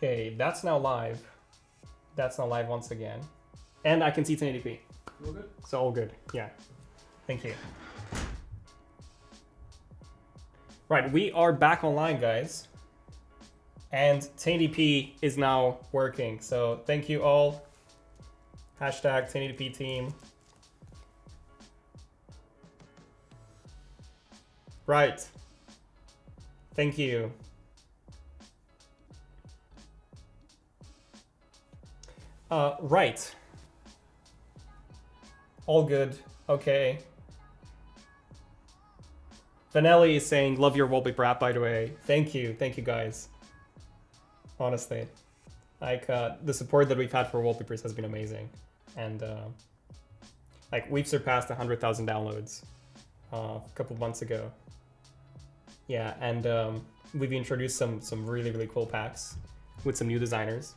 Okay, that's now live. That's now live once again. And I can see 1080p. All good? So all good, yeah. Thank you. Right, we are back online, guys. And 1080p is now working. So thank you all. Hashtag 1080p team. Right. Thank you. Right. All good. Okay. Vanelli is saying, love your wallpaper app, by the way. Thank you. Thank you, guys. Honestly. Like, the support that we've had for wallpapers has been amazing. And, like, we've surpassed 100,000 downloads a couple months ago. Yeah, and we've introduced some really, really cool packs with some new designers.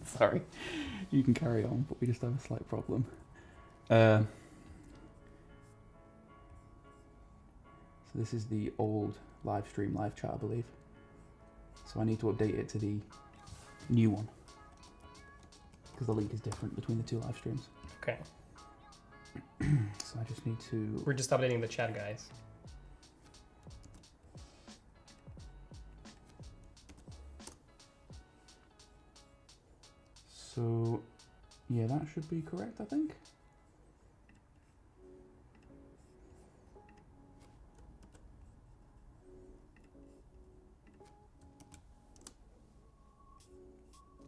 Sorry, you can carry on, but we just have a slight problem. So this is the old live stream, live chat, I believe. So I need to update it to the new one because the link is different between the two live streams. Okay. So I just need to... We're just updating the chat, guys. So, yeah, that should be correct, I think.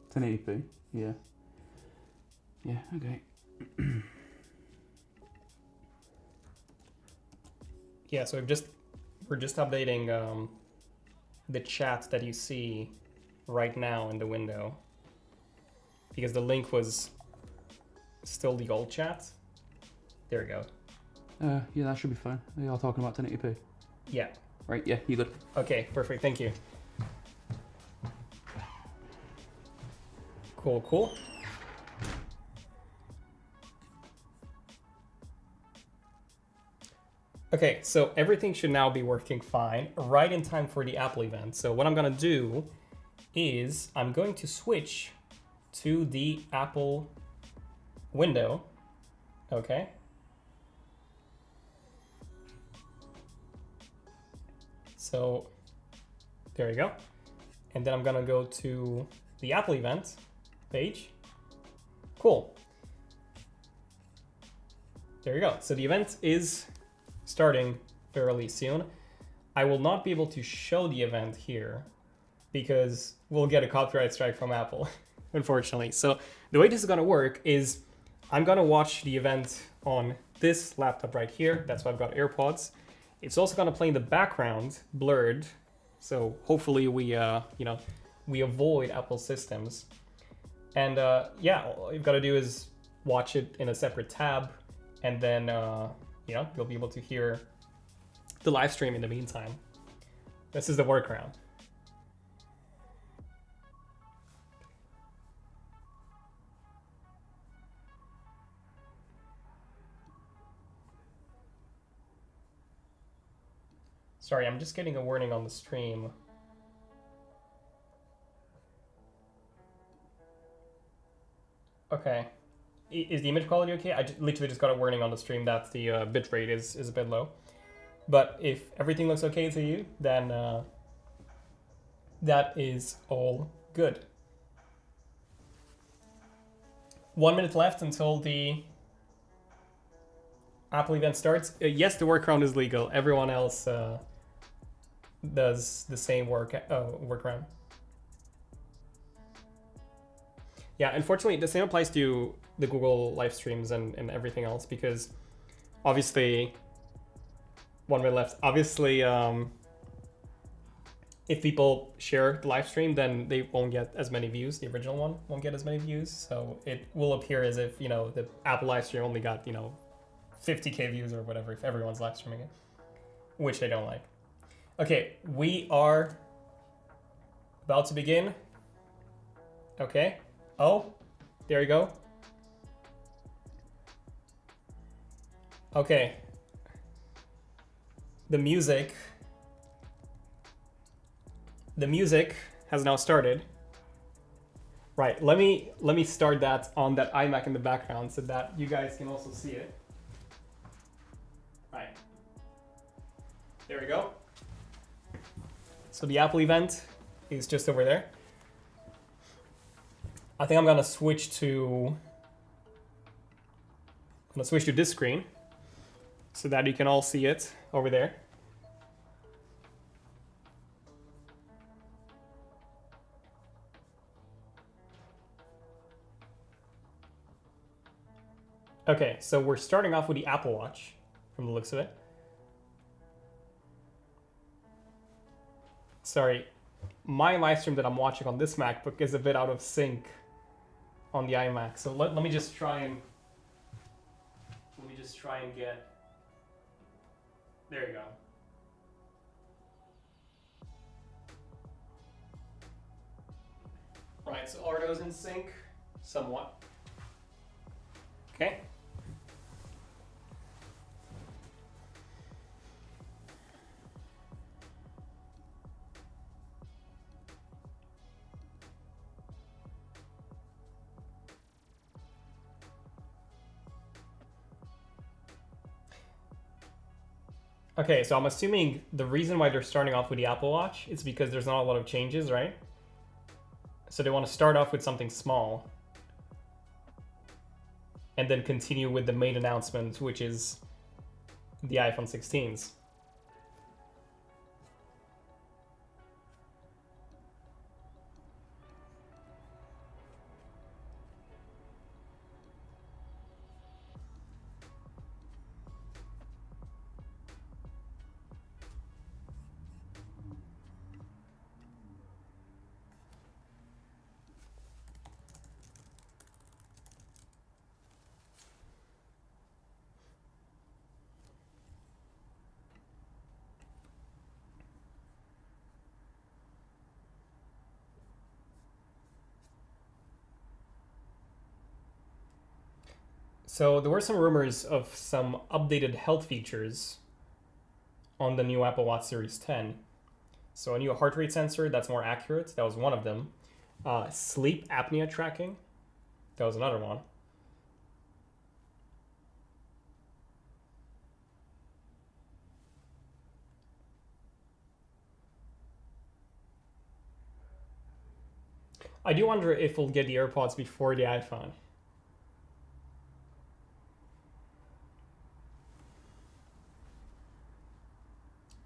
It's an 1080p, yeah. Yeah, okay. Yeah, so we're just updating the chat that you see right now in the window, because the link was still the old chat. There we go. Yeah, that should be fine. Are all talking about 1080p? Yeah. Right, yeah, you good. Okay, perfect, thank you. Cool, cool. Okay, so everything should now be working fine, right in time for the Apple event. So what I'm gonna do is I'm going to switch to the Apple window, okay? So there you go. And then I'm gonna go to the Apple event page. Cool. There you go. So the event is starting fairly soon. I will not be able to show the event here because we'll get a copyright strike from Apple, unfortunately. So the way this is gonna work is I'm gonna watch the event on this laptop right here. That's why I've got AirPods. It's also gonna play in the background, blurred. So hopefully we, we avoid Apple systems. And yeah, all you've gotta do is watch it in a separate tab, and then you'll be able to hear the live stream in the meantime. This is the workaround. Sorry, I'm just getting a warning on the stream. Okay. Is the image quality okay? I literally just got a warning on the stream that the bitrate is a bit low. But if everything looks okay to you, then that is all good. 1 minute left until the Apple event starts. Yes, the workaround is legal. Everyone else does the same workaround. Yeah, unfortunately, the same applies to the Google live streams and everything else, because obviously, 1 minute left. Obviously, if people share the live stream, then they won't get as many views. The original one won't get as many views. So it will appear as if, the Apple live stream only got, 50K views or whatever if everyone's live streaming it, which they don't like. Okay, we are about to begin. Okay. Oh, there you go. Okay. The music the music has now started. Right, let me start that on that iMac in the background so that you guys can also see it. Right. There we go. So the Apple event is just over there. I think I'm gonna switch to this screen so that you can all see it over there. Okay, so we're starting off with the Apple Watch from the looks of it. Sorry, my live stream that I'm watching on this MacBook is a bit out of sync on the iMac. So let me just try and get, there you go. Right, so are those in sync? Somewhat. Okay. Okay, so I'm assuming the reason why they're starting off with the Apple Watch is because there's not a lot of changes, right? So they want to start off with something small and then continue with the main announcement, which is the iPhone 16s. So there were some rumors of some updated health features on the new Apple Watch Series 10. So a new heart rate sensor that's more accurate, that was one of them. Sleep apnea tracking, that was another one. I do wonder if we'll get the AirPods before the iPhone.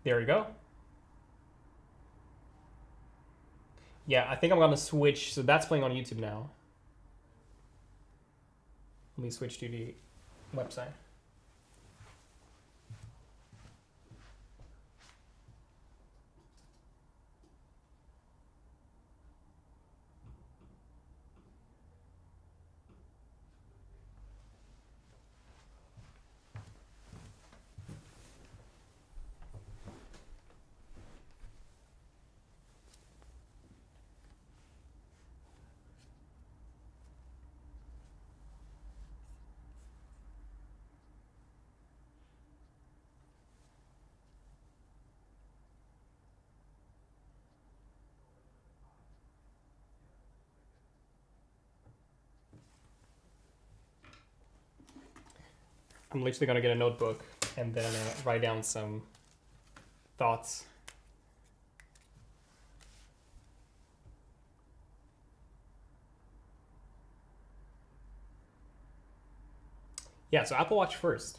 There we go. Yeah, I think I'm gonna switch. So that's playing on YouTube now. Let me switch to the website. I'm literally gonna get a notebook and then write down some thoughts. Yeah, so Apple Watch first.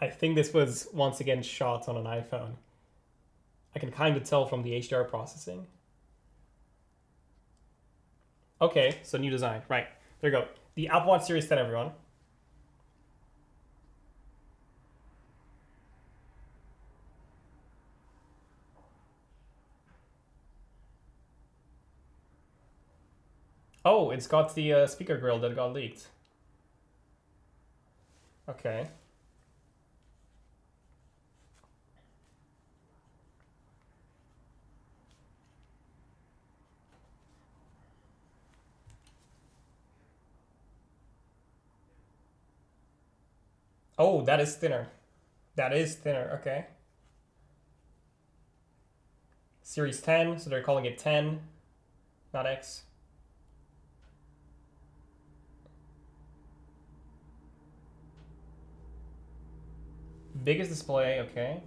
I think this was once again shot on an iPhone. I can kind of tell from the HDR processing. Okay, so new design. Right, there you go. The Apple Watch Series 10, everyone. Oh, it's got the speaker grill that got leaked. Okay. Oh, that is thinner. That is thinner, okay. Series 10, so they're calling it 10, not X. Biggest display, okay.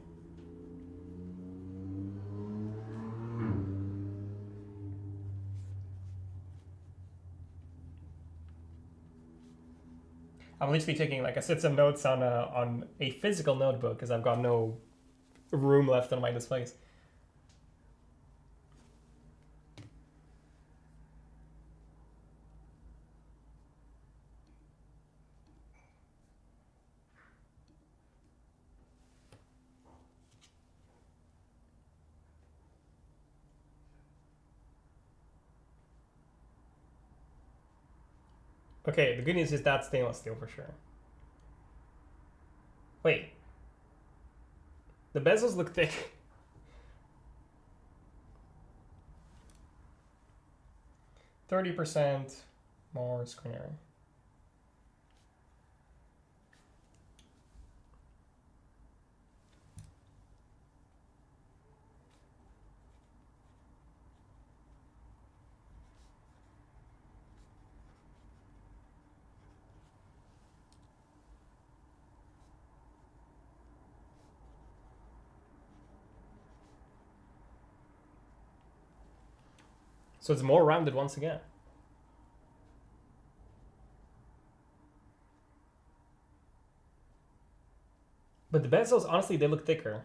I'm literally taking, like I said, some notes on a physical notebook because I've got no room left on my displays. Okay, the good news is that's stainless steel for sure. Wait. The bezels look thick. 30% more screen area. So it's more rounded once again. But the bezels, honestly, they look thicker.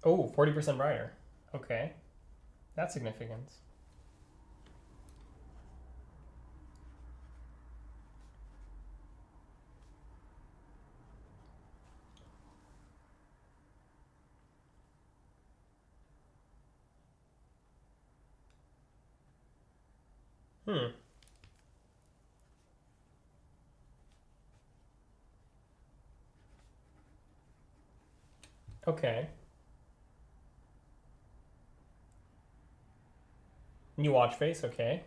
Oh, 40% brighter. Okay, that's significant. Hmm. Okay. New watch face, okay.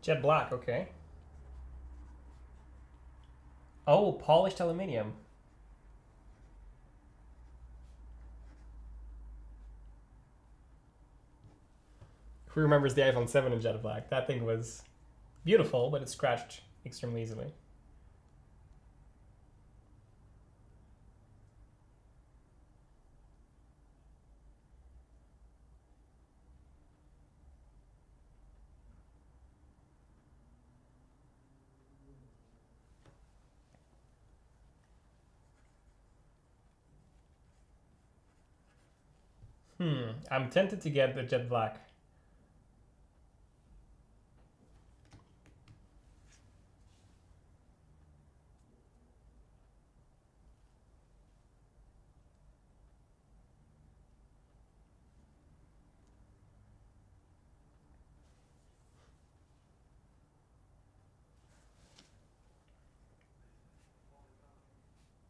Jet black, okay. Oh, polished aluminium. Who remembers the iPhone 7 in jet black? That thing was beautiful, but it scratched extremely easily. I'm tempted to get the jet black.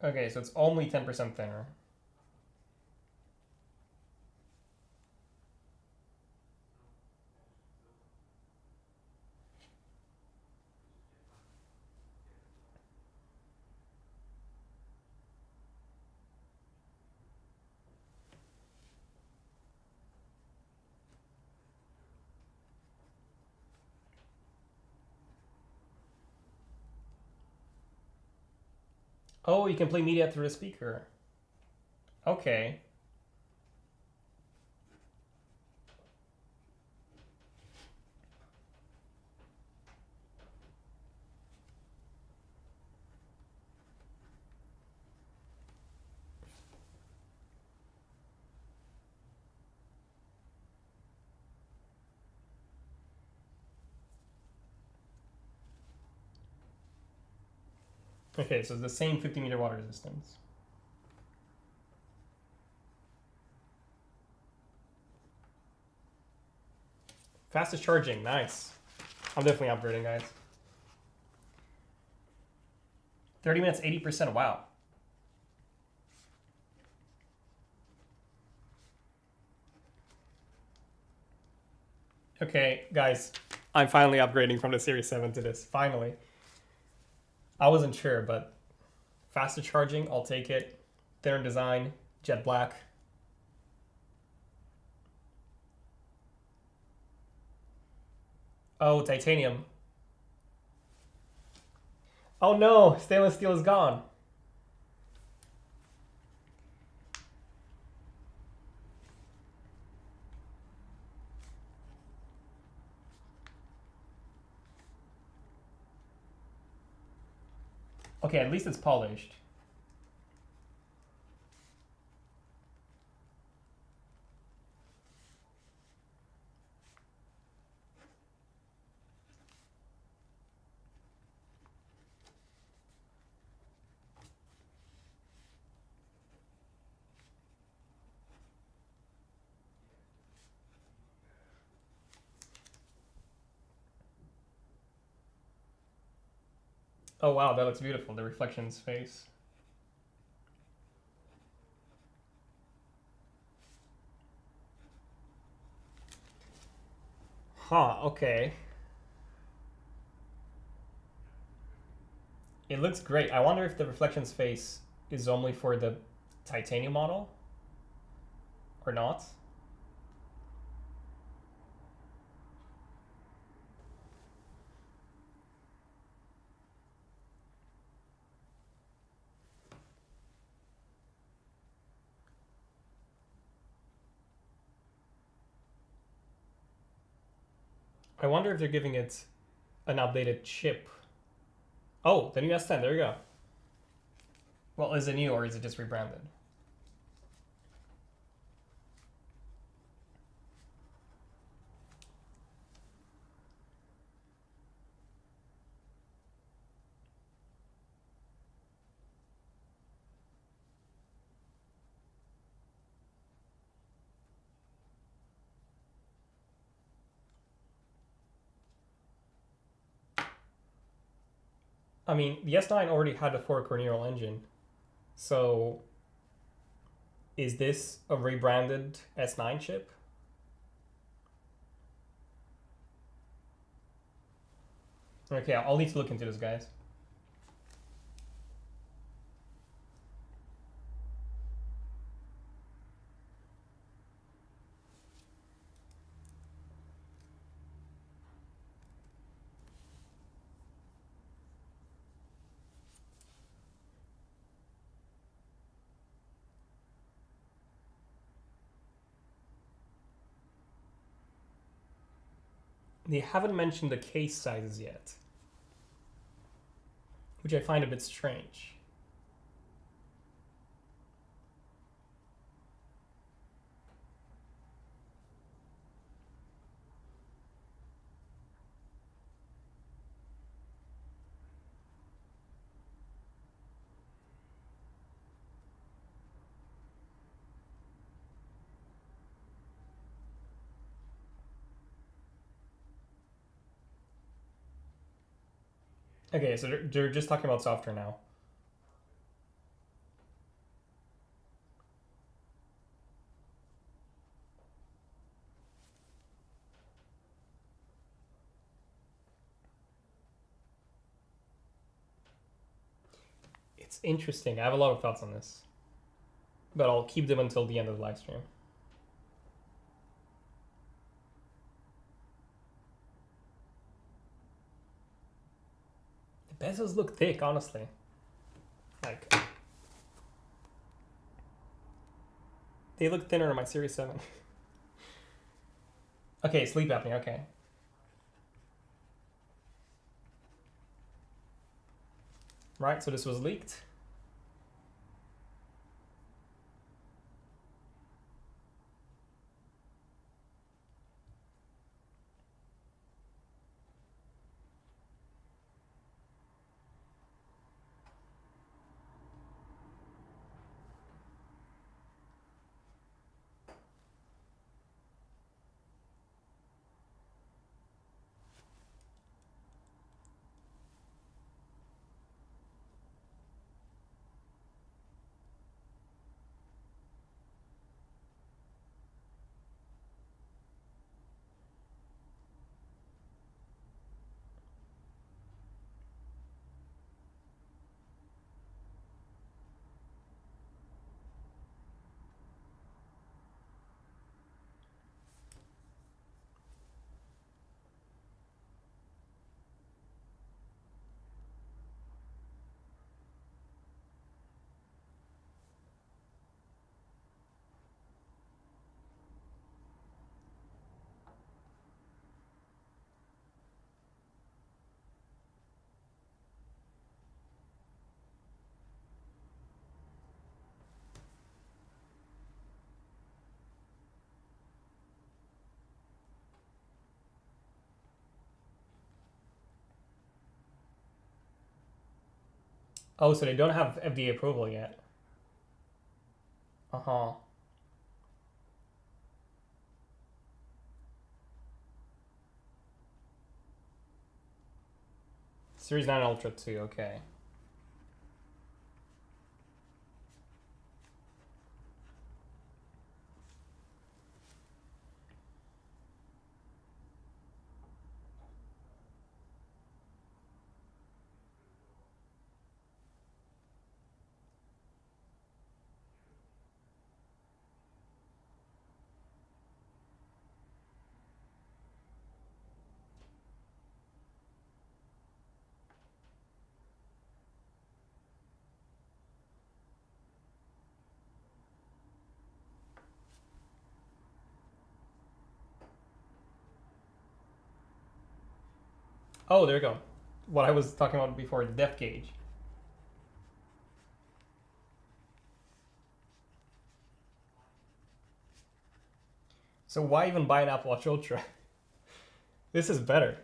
Okay, so it's only 10% thinner. Oh, you can play media through the speaker. Okay. Okay, so it's the same 50-meter water resistance. Fastest charging, nice. I'm definitely upgrading, guys. 30 minutes, 80%, wow. Okay, guys, I'm finally upgrading from the Series 7 to this, finally. I wasn't sure, but faster charging, I'll take it. Thinner design, jet black. Oh, titanium. Oh no, stainless steel is gone. Okay, at least it's polished. Oh wow, that looks beautiful, the reflection's face. Huh, okay. It looks great. I wonder if the reflection's face is only for the titanium model or not. I wonder if they're giving it an updated chip. Oh, the new S10, there you go. Well, is it new or is it just rebranded? I mean, the S9 already had a 4-core neural engine. So, is this a rebranded S9 chip? Okay, I'll need to look into this, guys. They haven't mentioned the case sizes yet, which I find a bit strange. Okay, so they're just talking about software now. It's interesting. I have a lot of thoughts on this, but I'll keep them until the end of the live stream. The bezels look thick, honestly. Like, they look thinner on my Series 7. Okay, sleep apnea, okay. Right, so this was leaked. Oh, so they don't have FDA approval yet. Uh-huh. Series 9 Ultra 2, okay. Oh, there you go. What I was talking about before, the depth gauge. So why even buy an Apple Watch Ultra? This is better.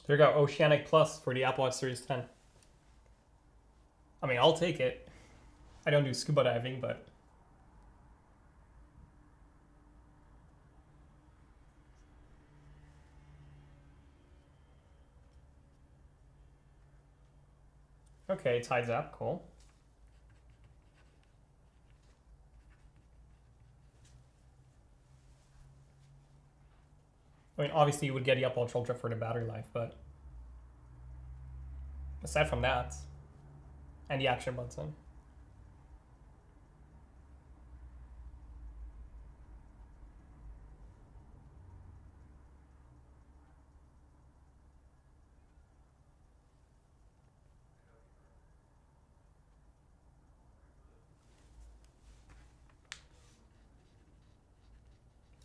There you go, Oceanic Plus for the Apple Watch Series 10. I mean, I'll take it. I don't do scuba diving, but... Okay, Tides app, cool. I mean, obviously you would get the Apple Watch Ultra for the battery life, but... Aside from that, and the action button.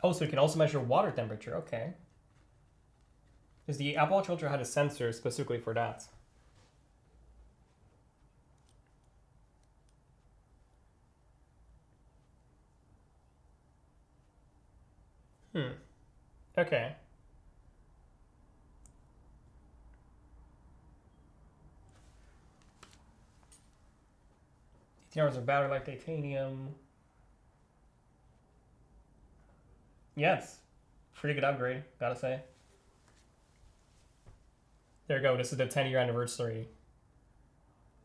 Oh, so you can also measure water temperature, okay. Because the Apple Watch Ultra had a sensor specifically for that. Okay. 18 hours of battery life, titanium. Yes. Pretty good upgrade, gotta say. There you go, this is the 10-year anniversary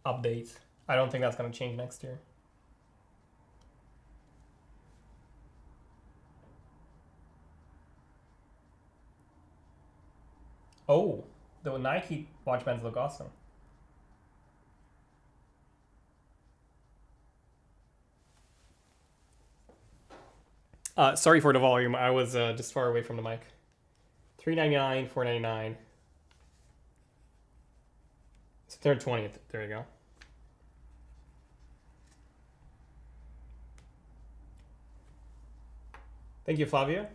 update. I don't think that's gonna change next year. Oh, the Nike watch bands look awesome. Sorry for the volume. I was just far away from the mic. $3.99, $4.99. September 20th. There you go. Thank you, Flavio.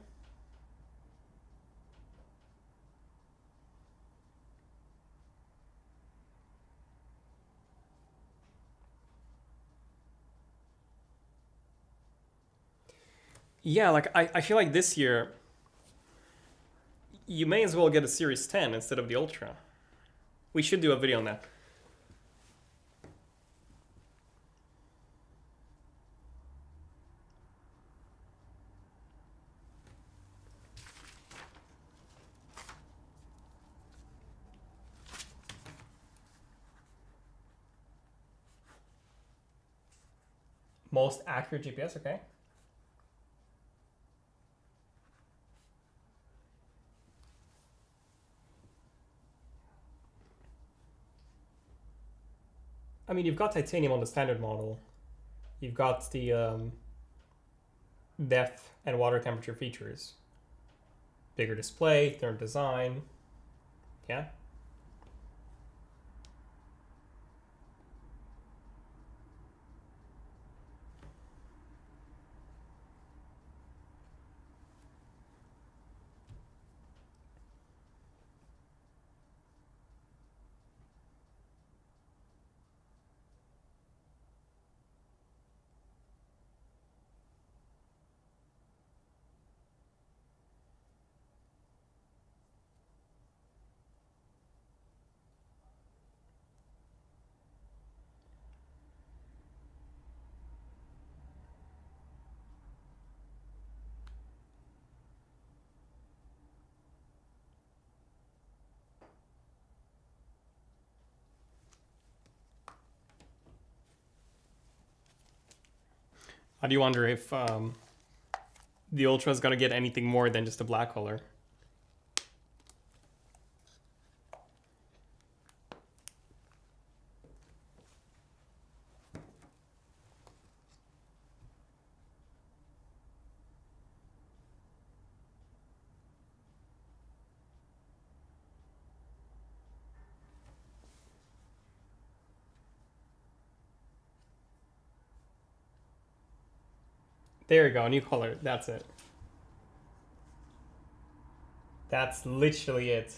Yeah, like I feel like this year you may as well get a Series 10 instead of the Ultra. We should do a video on that. Most accurate GPS, okay. I mean, you've got titanium on the standard model. You've got the depth and water temperature features. Bigger display, thermal design. Yeah. I do wonder if the Ultra is gonna get anything more than just a black color. There you go, new color. That's it. That's literally it.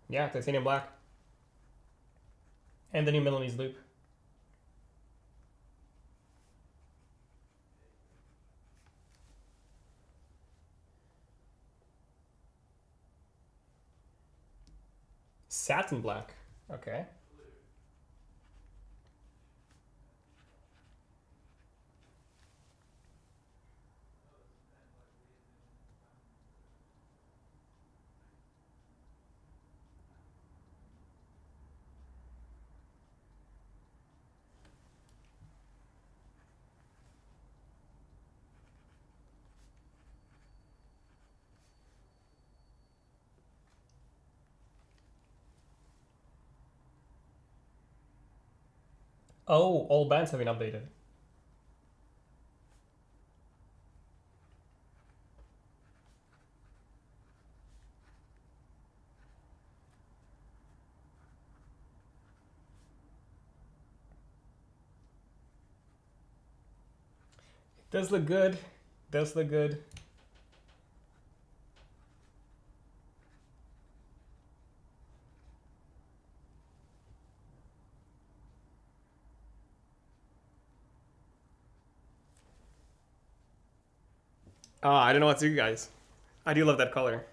Yeah, titanium black. And the new Milanese loop. Satin black. Okay. Oh, all bands have been updated. It does look good. Does look good. I don't know what to do, guys. I do love that color.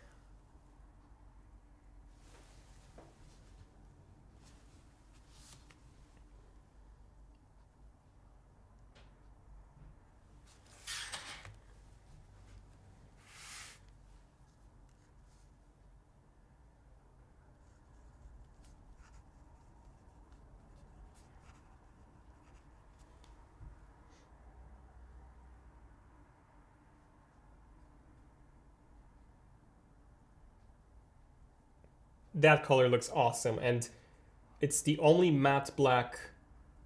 That color looks awesome, and it's the only matte black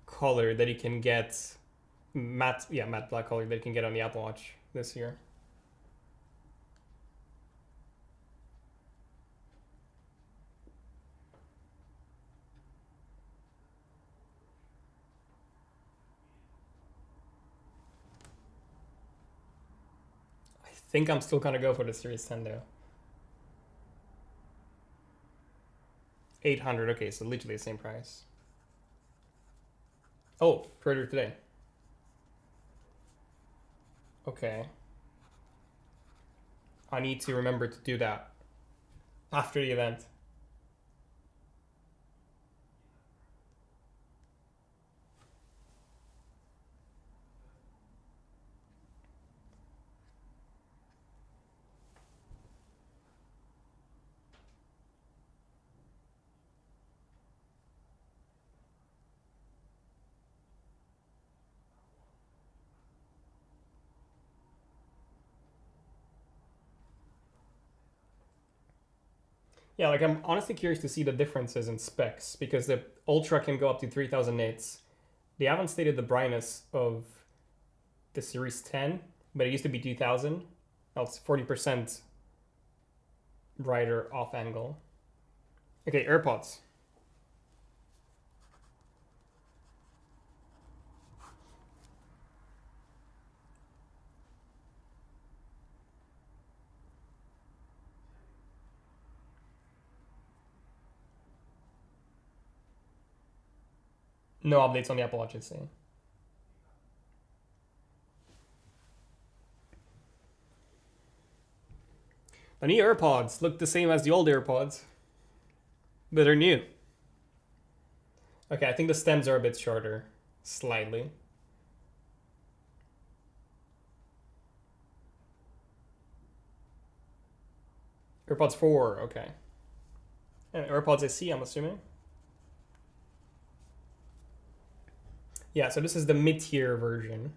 color that you can get, matte black color that you can get on the Apple Watch this year. I think I'm still gonna go for the Series 10 though. 800, okay, so literally the same price. Oh, pre-order today. Okay. I need to remember to do that after the event. Yeah, like I'm honestly curious to see the differences in specs because the Ultra can go up to 3000 nits. They haven't stated the brightness of the Series 10, but it used to be 2000. Now it's 40% brighter off angle. Okay, AirPods. No updates on the Apple Watch, it's saying. The new AirPods look the same as the old AirPods, but they're new. Okay, I think the stems are a bit shorter, slightly. AirPods 4, okay. And AirPods SE, I'm assuming. Yeah, so this is the mid-tier version.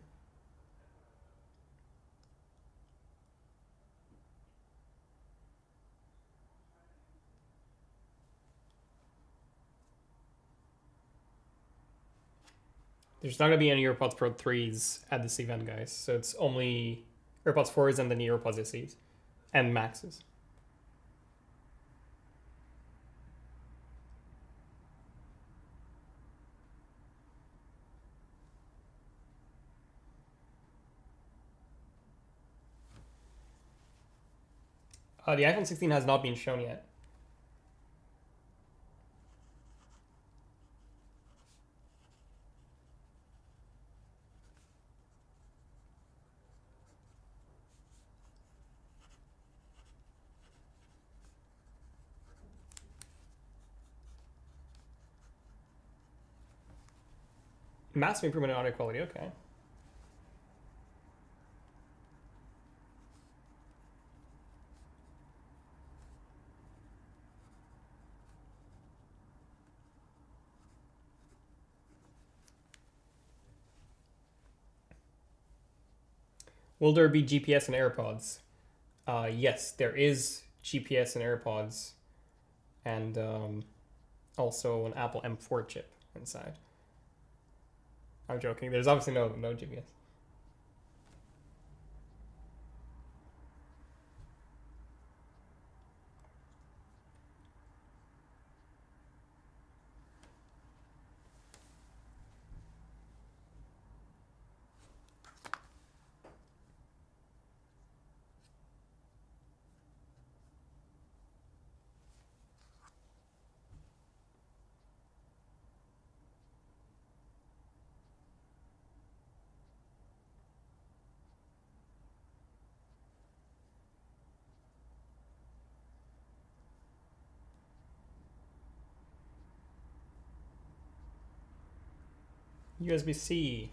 There's not going to be any AirPods Pro 3s at this event, guys. So it's only AirPods 4s and the new AirPods SEs and Maxes. The iPhone 16 has not been shown yet. Massive improvement in audio quality, okay. Will there be GPS in AirPods? Yes, there is GPS in AirPods and also an Apple M4 chip inside. I'm joking. There's obviously no GPS. USB-C.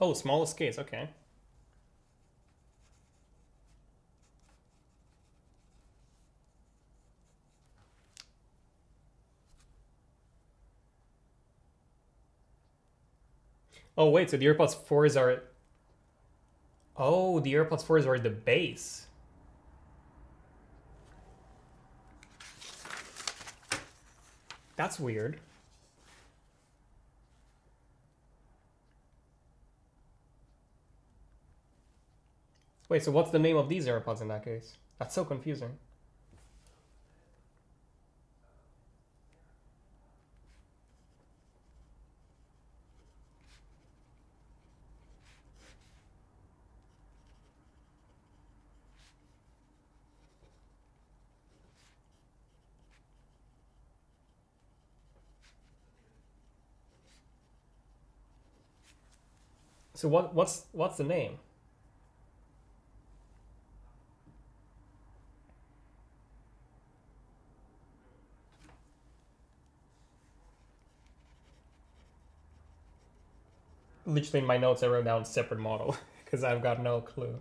Oh, smallest case, okay. Oh, wait, so the AirPods 4s are... Oh, the AirPods 4s are the base. That's weird. Wait, so what's the name of these AirPods in that case? That's so confusing. So what's the name? Literally in my notes I wrote down separate model because I've got no clue.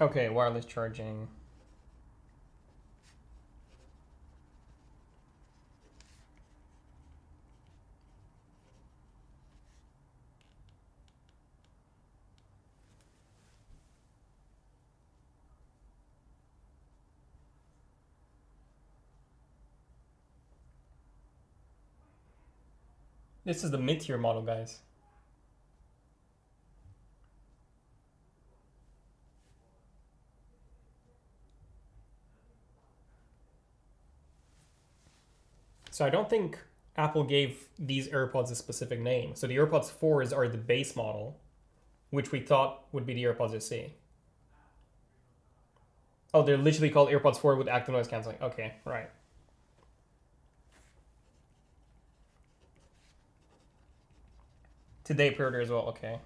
Okay, wireless charging. This is the mid-tier model, guys. So I don't think Apple gave these AirPods a specific name. So the AirPods 4s are the base model, which we thought would be the AirPods SE. Oh, they're literally called AirPods 4 with active noise cancelling. Okay, right. Today pre-order as well, okay.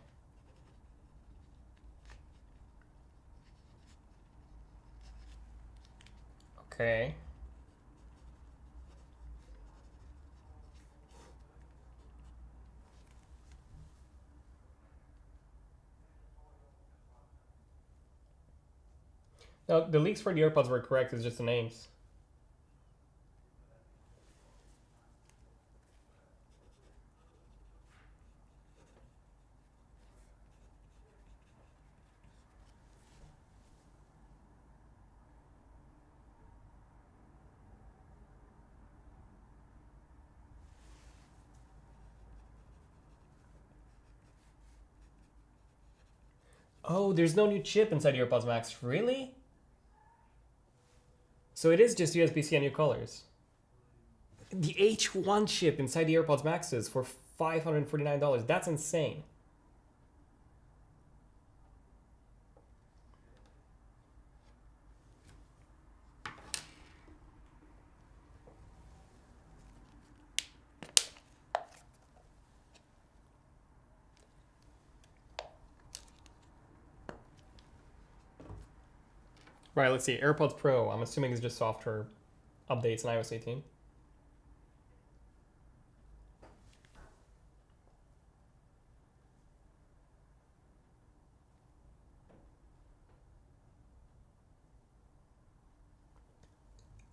Okay. No, the leaks for the AirPods were correct, it's just the names. Oh, there's no new chip inside the AirPods Max. Really? So it is just USB-C and new colors. The H1 chip inside the AirPods Maxes for $549. That's insane. Right, let's see. AirPods Pro, I'm assuming is just software updates in iOS 18.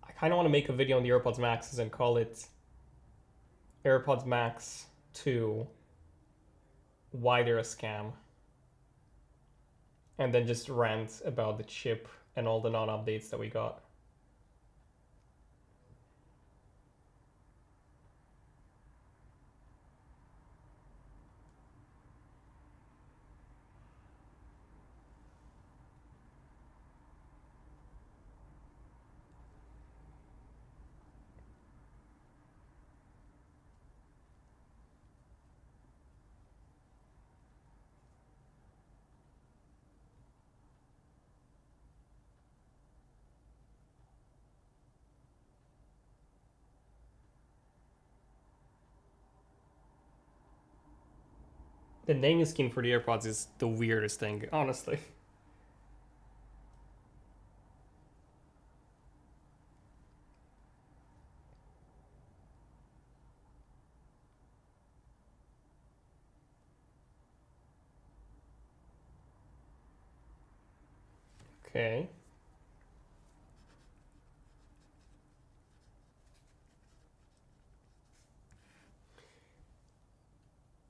I kind of want to make a video on the AirPods Maxes and call it AirPods Max 2, Why They're a Scam. And then just rant about the chip and all the non-updates that we got. The naming scheme for the AirPods is the weirdest thing, honestly. Okay.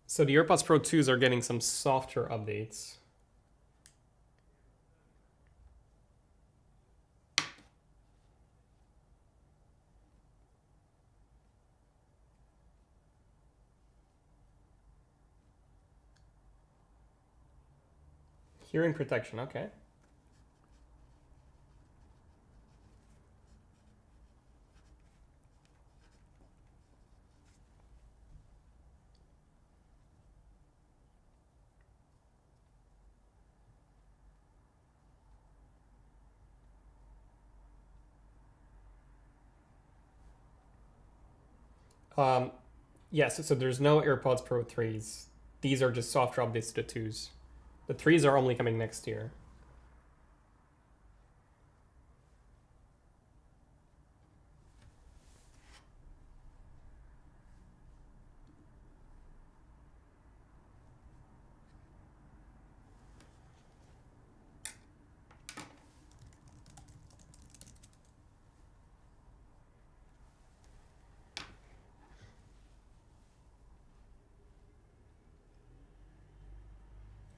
So the AirPods Pro 2s are getting some software updates. Hearing protection, okay. Yes, so there's no AirPods Pro 3s. These are just software updates to the 2s. The 3s are only coming next year.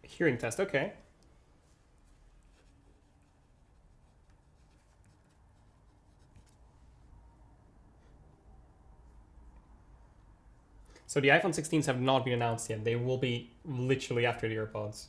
Hearing test, okay. So the iPhone 16s have not been announced yet. They will be literally after the AirPods.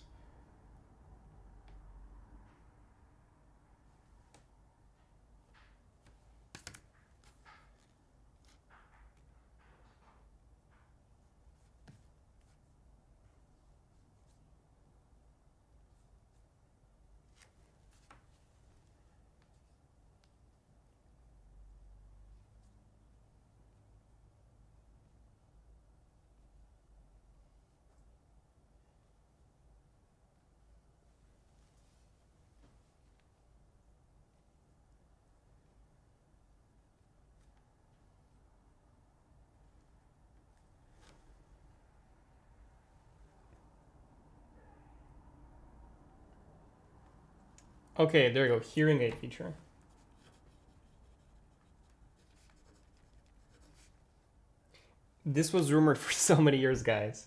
Okay, there you go. Hearing aid feature. This was rumored for so many years, guys.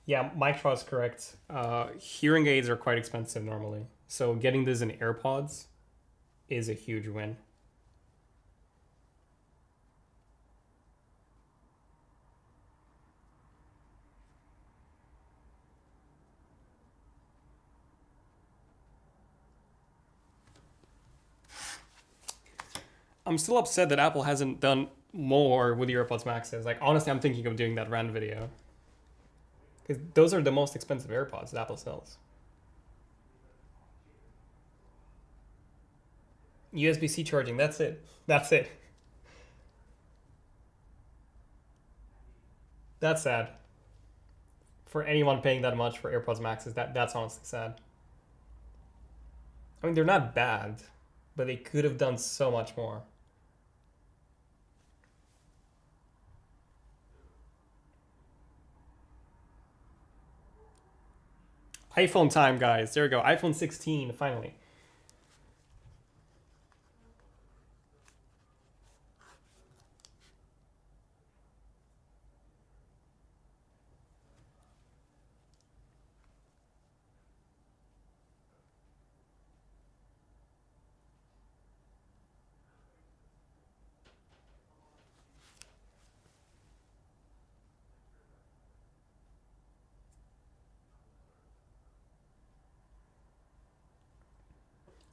Yeah, Mike Shaw is correct. Hearing aids are quite expensive normally. So getting this in AirPods is a huge win. I'm still upset that Apple hasn't done more with the AirPods Maxes. Like, honestly, I'm thinking of doing that rant video. Because those are the most expensive AirPods that Apple sells. USB-C charging, that's it. That's it. That's sad. For anyone paying that much for AirPods Maxes, that's honestly sad. I mean, they're not bad, but they could have done so much more. iPhone time, guys. There we go. iPhone 16, finally.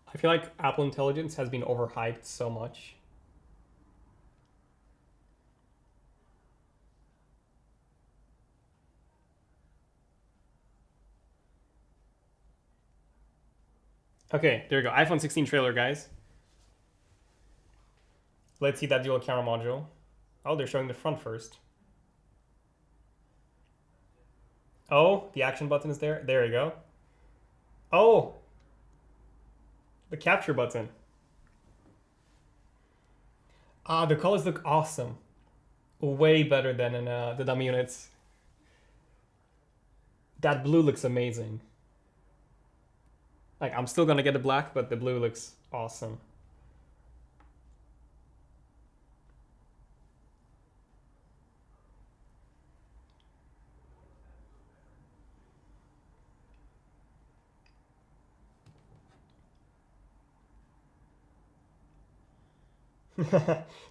I feel like Apple Intelligence has been overhyped so much. Okay, there we go. iPhone 16 trailer, guys. Let's see that dual camera module. Oh, they're showing the front first. Oh, the action button is there. There we go. Oh, the capture button. Ah, the colors look awesome. Way better than in the dummy units. That blue looks amazing. Like, I'm still gonna get the black, but the blue looks awesome.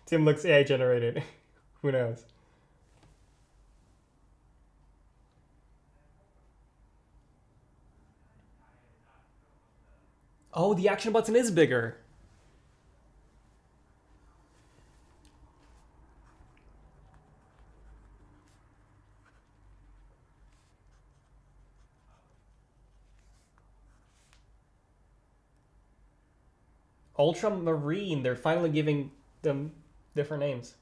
Tim looks AI generated. Who knows? Oh, the action button is bigger. Ultramarine. They're finally giving them different names.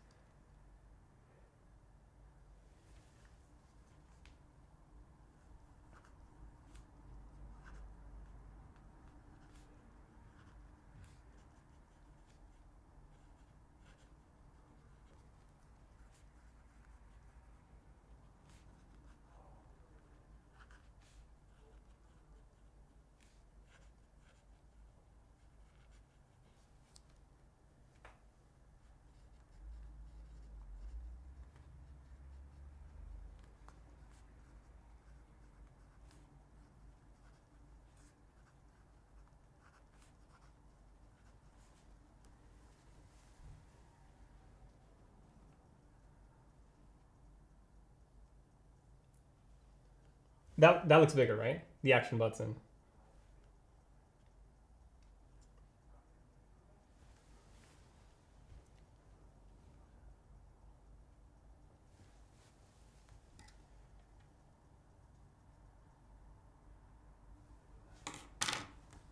That looks bigger, right? The action button.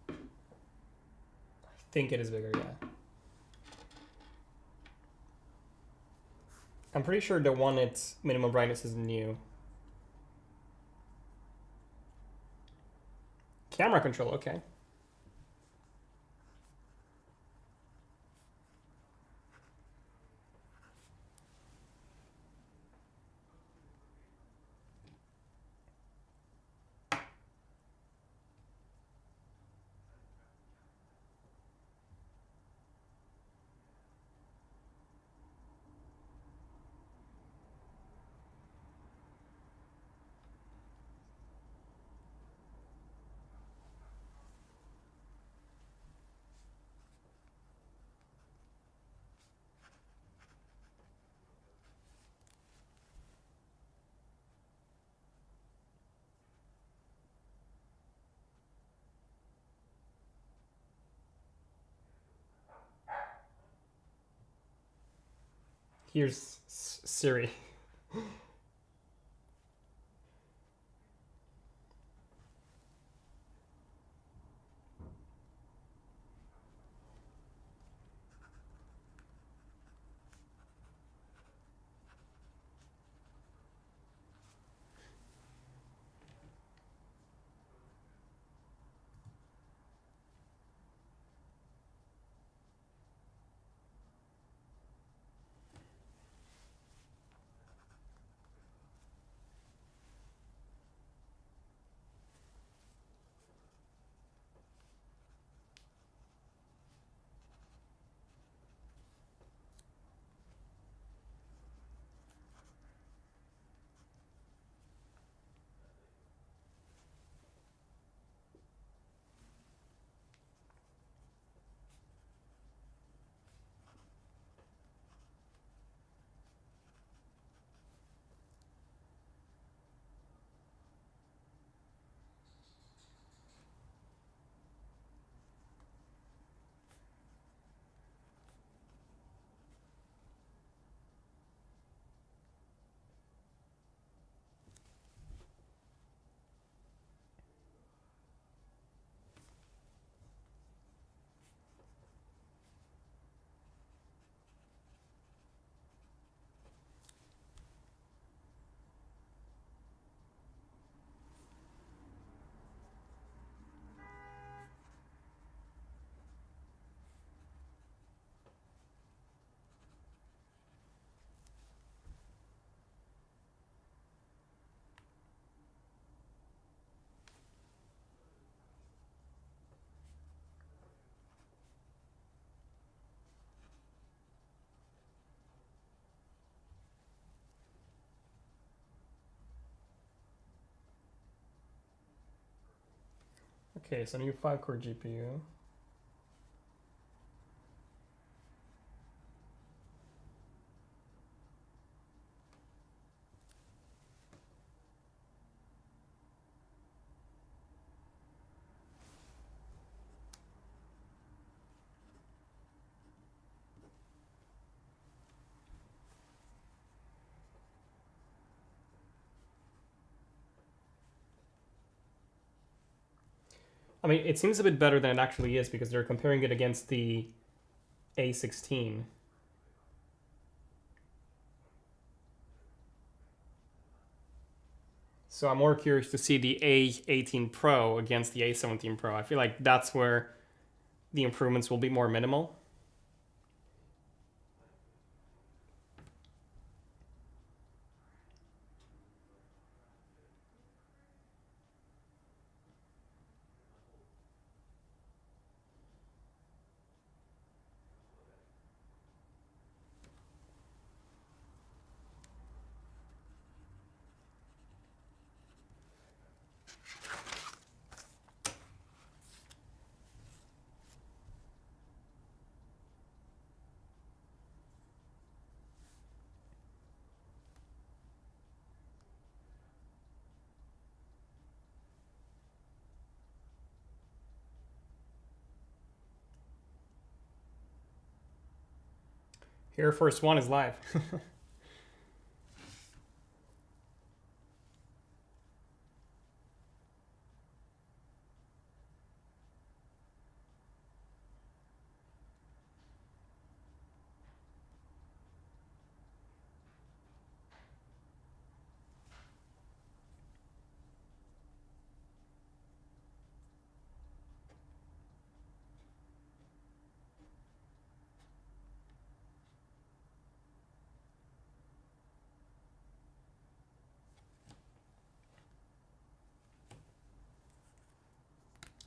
I think it is bigger, yeah. I'm pretty sure the one at minimum brightness is new. Camera control, okay. Here's Siri. Okay, so new 5-core GPU. I mean, it seems a bit better than it actually is because they're comparing it against the A16. So I'm more curious to see the A18 Pro against the A17 Pro. I feel like that's where the improvements will be more minimal. Here, first one is live.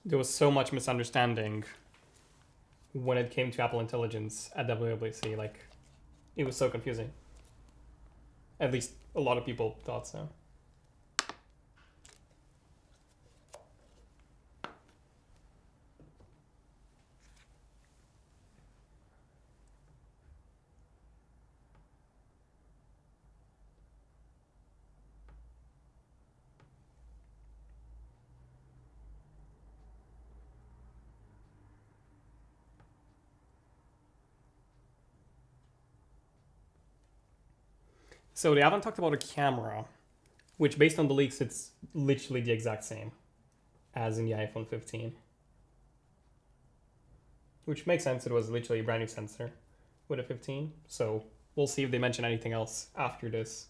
There was so much misunderstanding when it came to Apple Intelligence at WWDC. Like, it was so confusing. At least a lot of people thought so. So they haven't talked about a camera, which based on the leaks, it's literally the exact same as in the iPhone 15. Which makes sense, it was literally a brand new sensor with a 15. So we'll see if they mention anything else after this.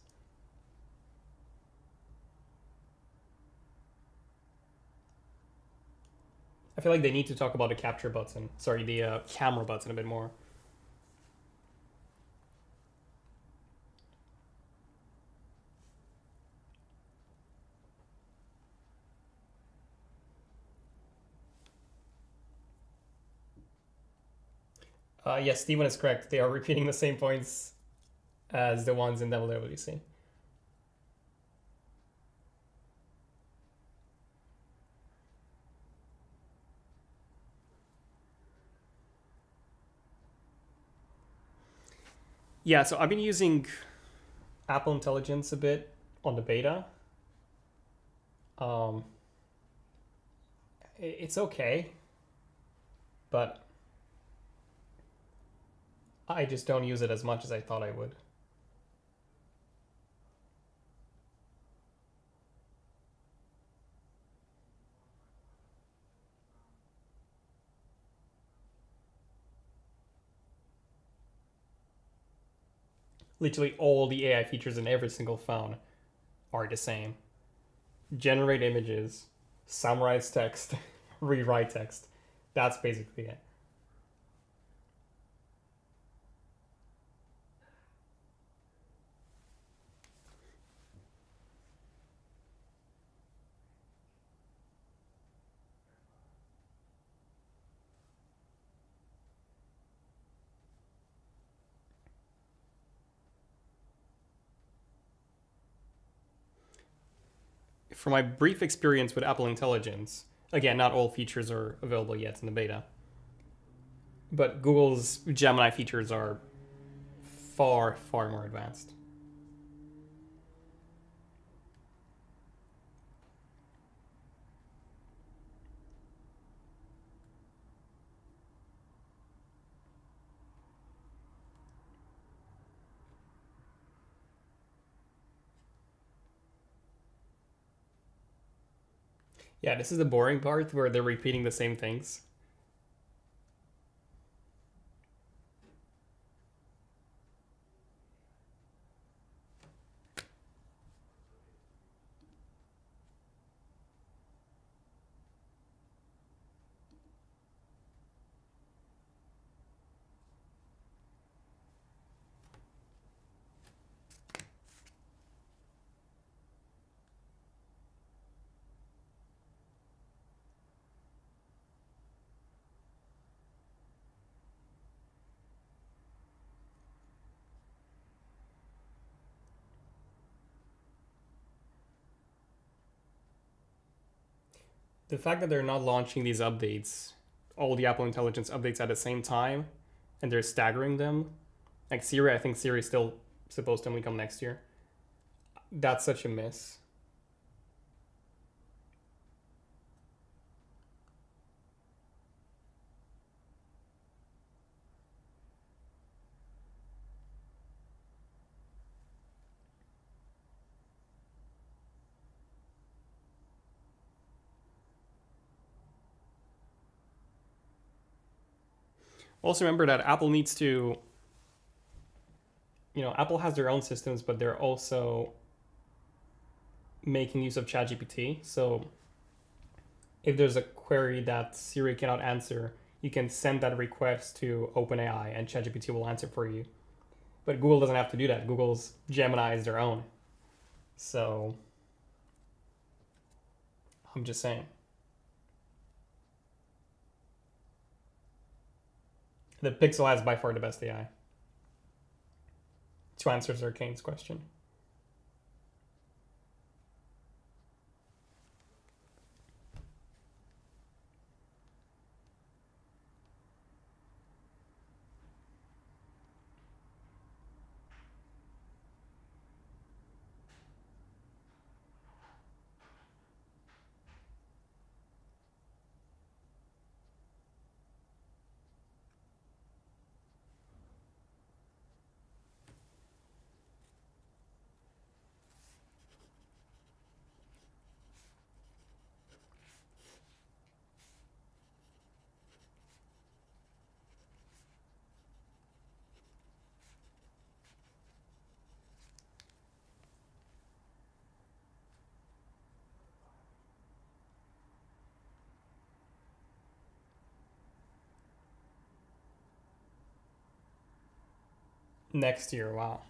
I feel like they need to talk about the capture button. Sorry, the camera button a bit more. Yes, Steven is correct. They are repeating the same points as the ones in WWDC. Yeah, so I've been using Apple Intelligence a bit on the beta. It's okay, but I just don't use it as much as I thought I would. Literally all the AI features in every single phone are the same. Generate images, summarize text, rewrite text. That's basically it. For my brief experience with Apple Intelligence, Again, not all features are available yet in the beta. But Google's Gemini features are far, far more advanced. Yeah, this is the boring part where they're repeating the same things. The fact that they're not launching these updates, all the Apple Intelligence updates at the same time, and they're staggering them, like Siri, I think Siri is still supposed to only come next year. That's such a miss. Also remember that Apple needs to, Apple has their own systems, but they're also making use of ChatGPT. So if there's a query that Siri cannot answer, you can send that request to OpenAI and ChatGPT will answer for you. But Google doesn't have to do that. Google's Gemini is their own. So I'm just saying. The Pixel has by far the best AI. To answer Sir Kane's question. Next year, wow.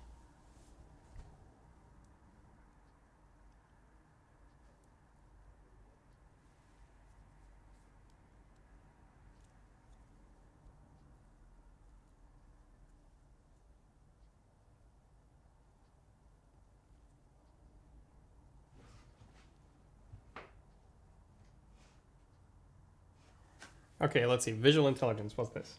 Okay, let's see. Visual intelligence, what's this?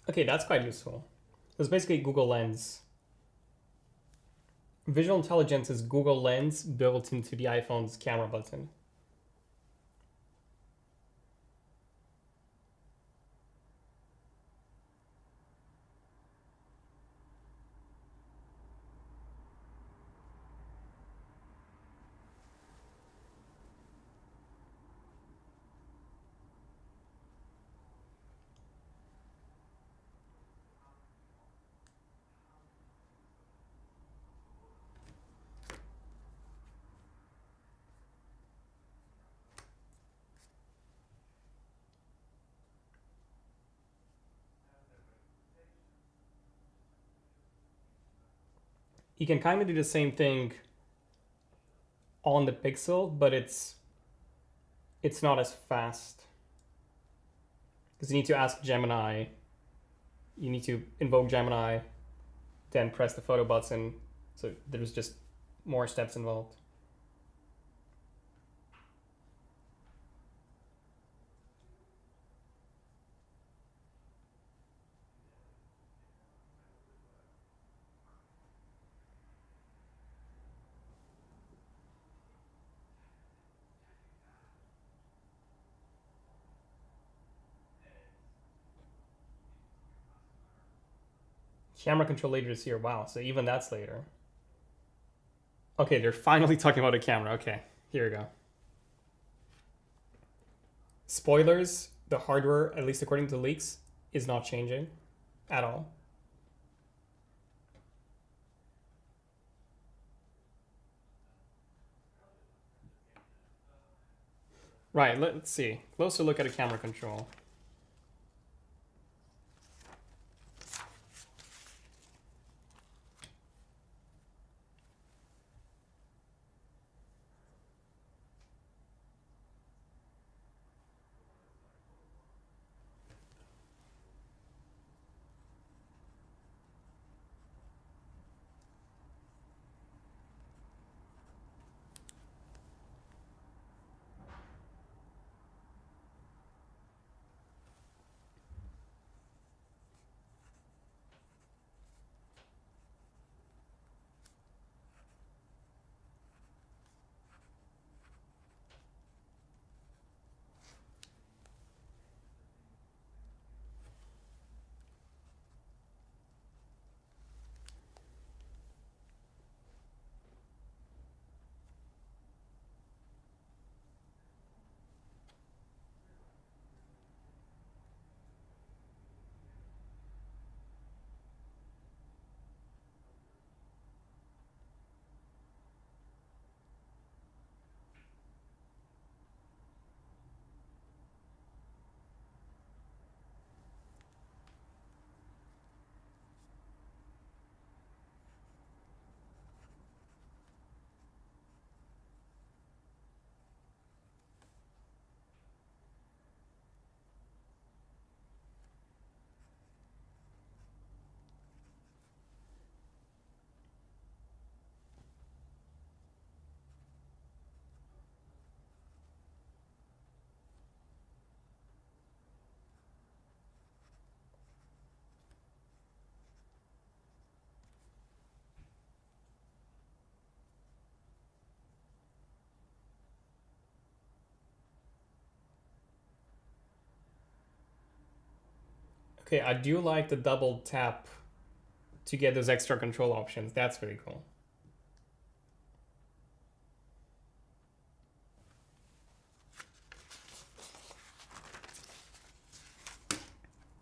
Okay, that's quite useful. So it's basically Google Lens. Visual intelligence is Google Lens built into the iPhone's camera button. you can kind of do the same thing on the Pixel, but it's not as fast. Because you need to ask Gemini, you need to invoke Gemini, then press the photo button. So there's just more steps involved. Camera control later this year. Wow, so even that's later. Okay, they're finally talking about a camera. Okay, here we go. Spoilers, the hardware, at least according to leaks, is not changing at all. Right, let's see. Closer look at a camera control. Okay, I do like the double tap to get those extra control options. That's very cool.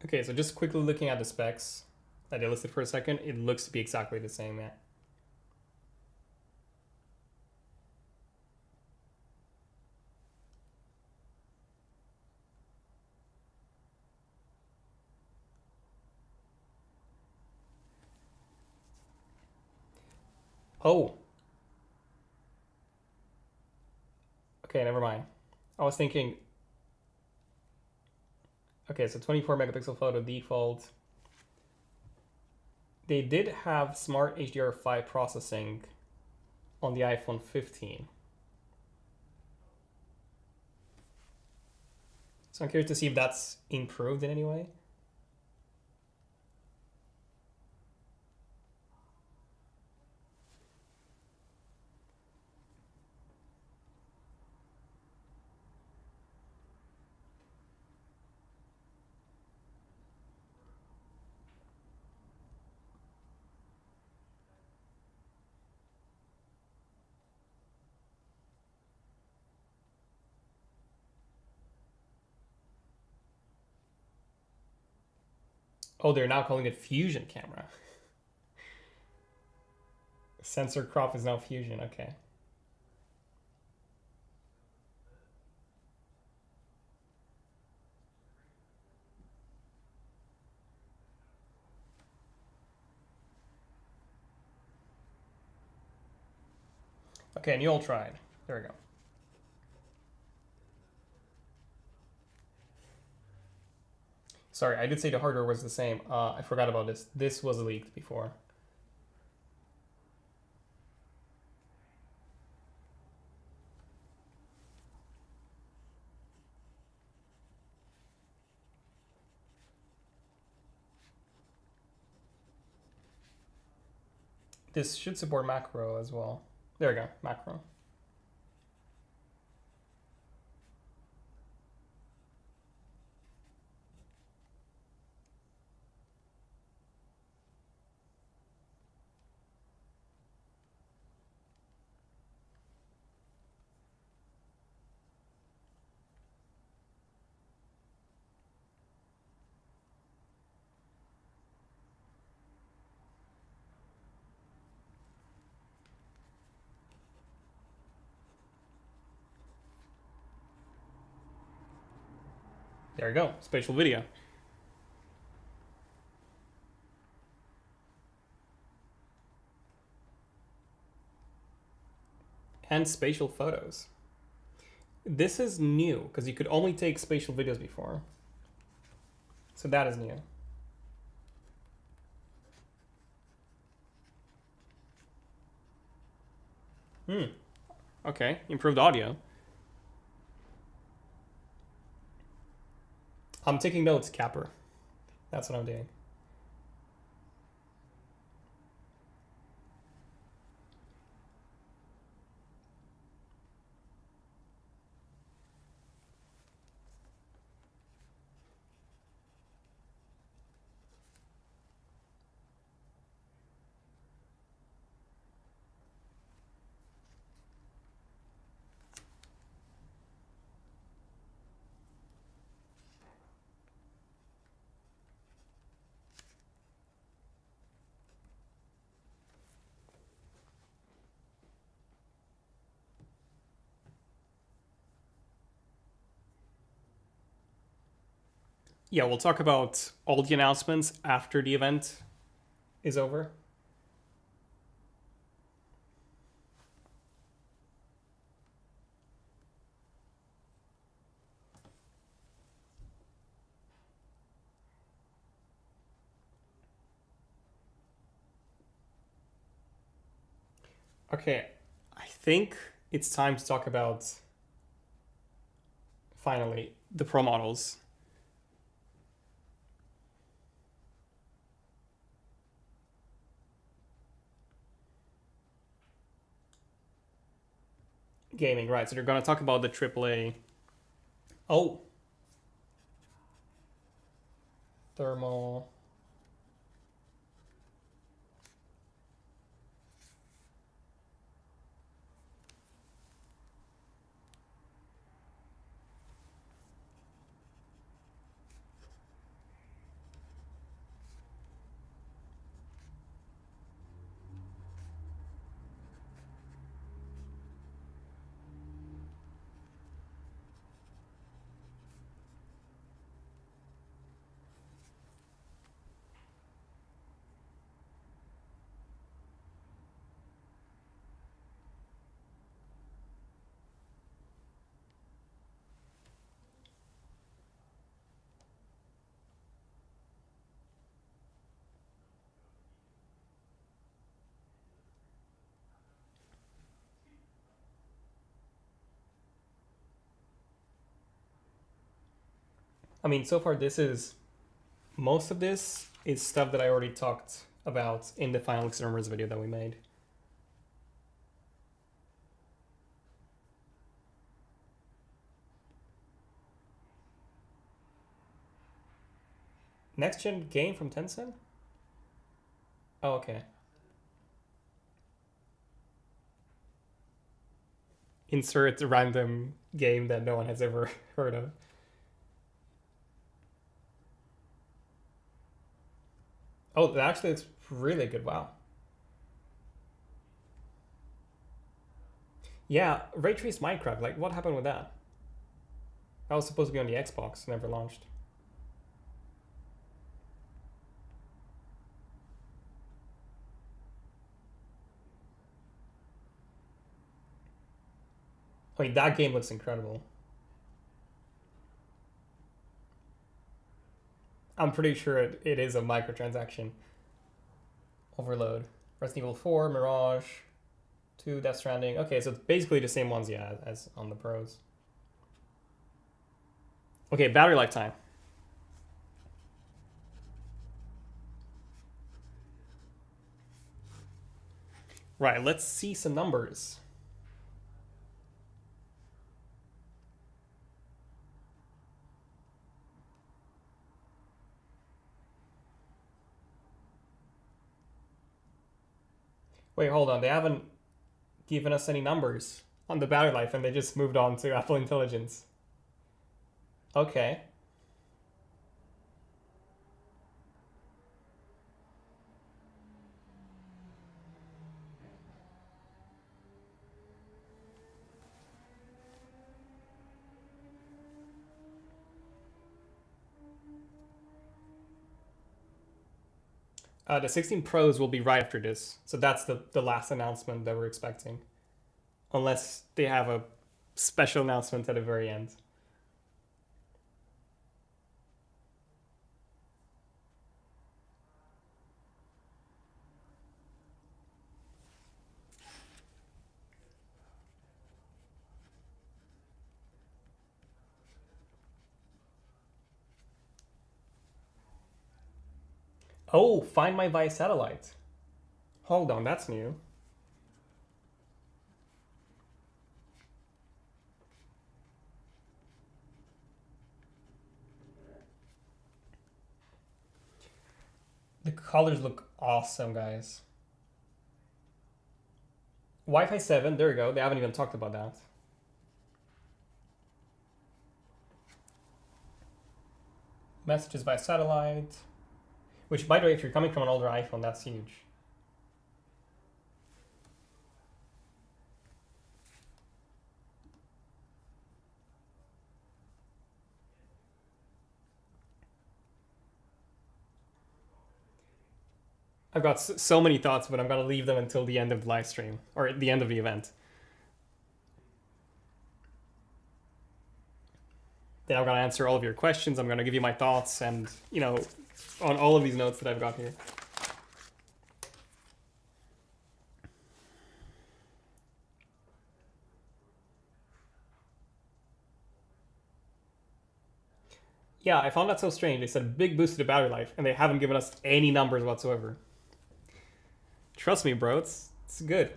Okay, so just quickly looking at the specs that they listed for a second, it looks to be exactly the same, yeah. Oh. Okay, never mind. I was thinking, okay, so 24 megapixel photo default. They did have smart HDR5 processing on the iPhone 15. So I'm curious to see if that's improved in any way. Oh, they're now calling it Fusion camera. Sensor crop is now Fusion, okay. Okay, and you all tried. There we go. Sorry, I did say the hardware was the same. I forgot about this. This was leaked before. This should support macro as well. There we go, macro. There we go, spatial video. And spatial photos. This is new, because you could only take spatial videos before. So that is new. Okay, improved audio. I'm taking notes, Capper. That's what I'm doing. Yeah, we'll talk about all the announcements after the event is over. Okay, I think it's time to talk about, finally, the Pro models. Gaming, right, so they're going to talk about the AAA. Oh. Thermal. I mean, so far most of this is stuff that I already talked about in the final experiments video that we made. Next gen game from Tencent? Oh, okay. Insert a random game that no one has ever heard of. Oh, that actually looks really good. Wow. Yeah, Ray Trace Minecraft. Like, what happened with that? That was supposed to be on the Xbox, never launched. I mean, that game looks incredible. I'm pretty sure it is a microtransaction overload. Resident Evil 4, Mirage, 2, Death Stranding. Okay, so it's basically the same ones, yeah, as on the Pros. Okay, battery lifetime. Right, let's see some numbers. Wait, hold on. They haven't given us any numbers on the battery life, and they just moved on to Apple Intelligence. Okay. The 16 Pros will be right after this, so that's the last announcement that we're expecting. Unless they have a special announcement at the very end. Oh, Find My via satellite. Hold on, that's new. The colors look awesome, guys. Wi-Fi 7, there we go. They haven't even talked about that. Messages by satellite. Which, by the way, if you're coming from an older iPhone, that's huge. I've got so many thoughts, but I'm going to leave them until the end of the live stream, or the end of the event. Then I'm going to answer all of your questions. I'm going to give you my thoughts and, you know, on all of these notes that I've got here. Yeah, I found that so strange. They said big boost to the battery life, and they haven't given us any numbers whatsoever. Trust me, bro, it's good.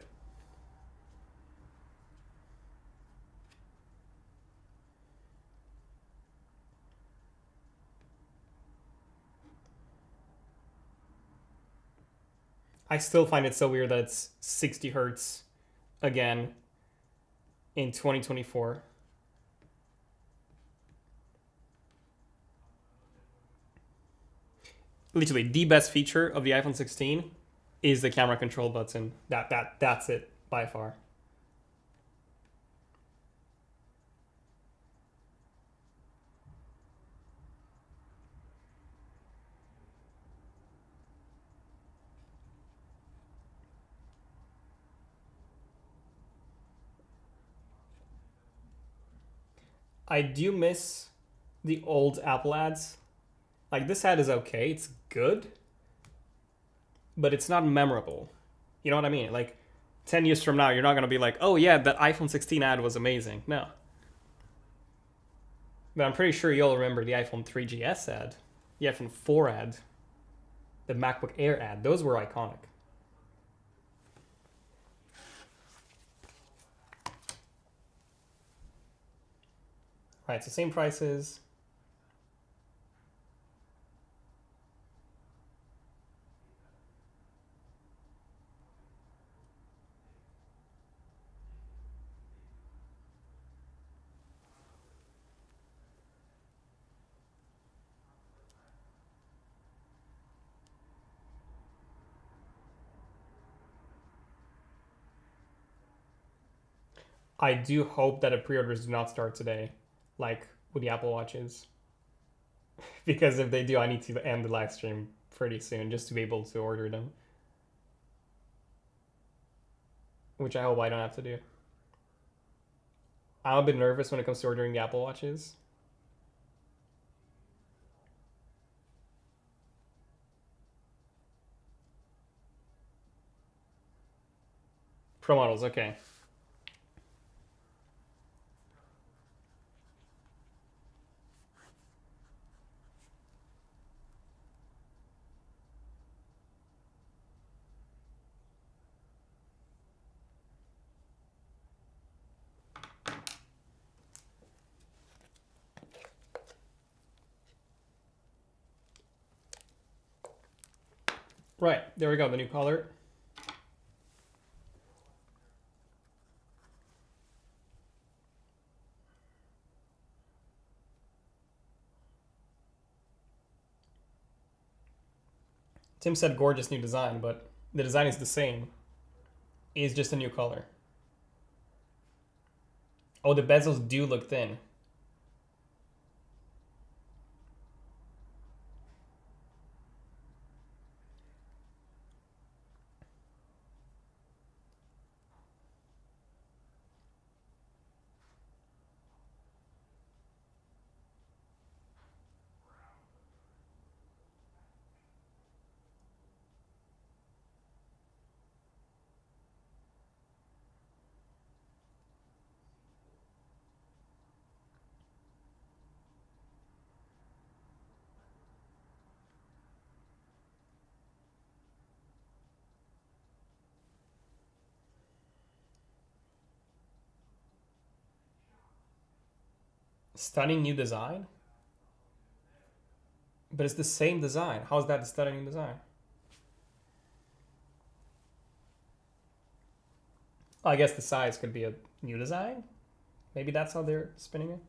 I still find it so weird that it's 60 hertz again in 2024. Literally, the best feature of the iPhone 16 is the camera control button. That's it by far. I do miss the old Apple ads. Like, this ad is okay, it's good, but it's not memorable. You know what I mean? Like, 10 years from now, you're not going to be like, oh yeah, that iPhone 16 ad was amazing. No. But I'm pretty sure you'll remember the iPhone 3GS ad, the iPhone 4 ad, the MacBook Air ad. Those were iconic. Right, it's the same prices. I do hope that the pre-orders do not start today, like with the Apple Watches. Because if they do, I need to end the live stream pretty soon just to be able to order them. Which I hope I don't have to do. I'm a bit nervous when it comes to ordering the Apple Watches. Pro models, okay. Right, there we go, the new color. Tim said gorgeous new design, but the design is the same. It's just a new color. Oh, the bezels do look thin. Stunning new design? But it's the same design. How is that a stunning new design? I guess the size could be a new design. Maybe that's how they're spinning it.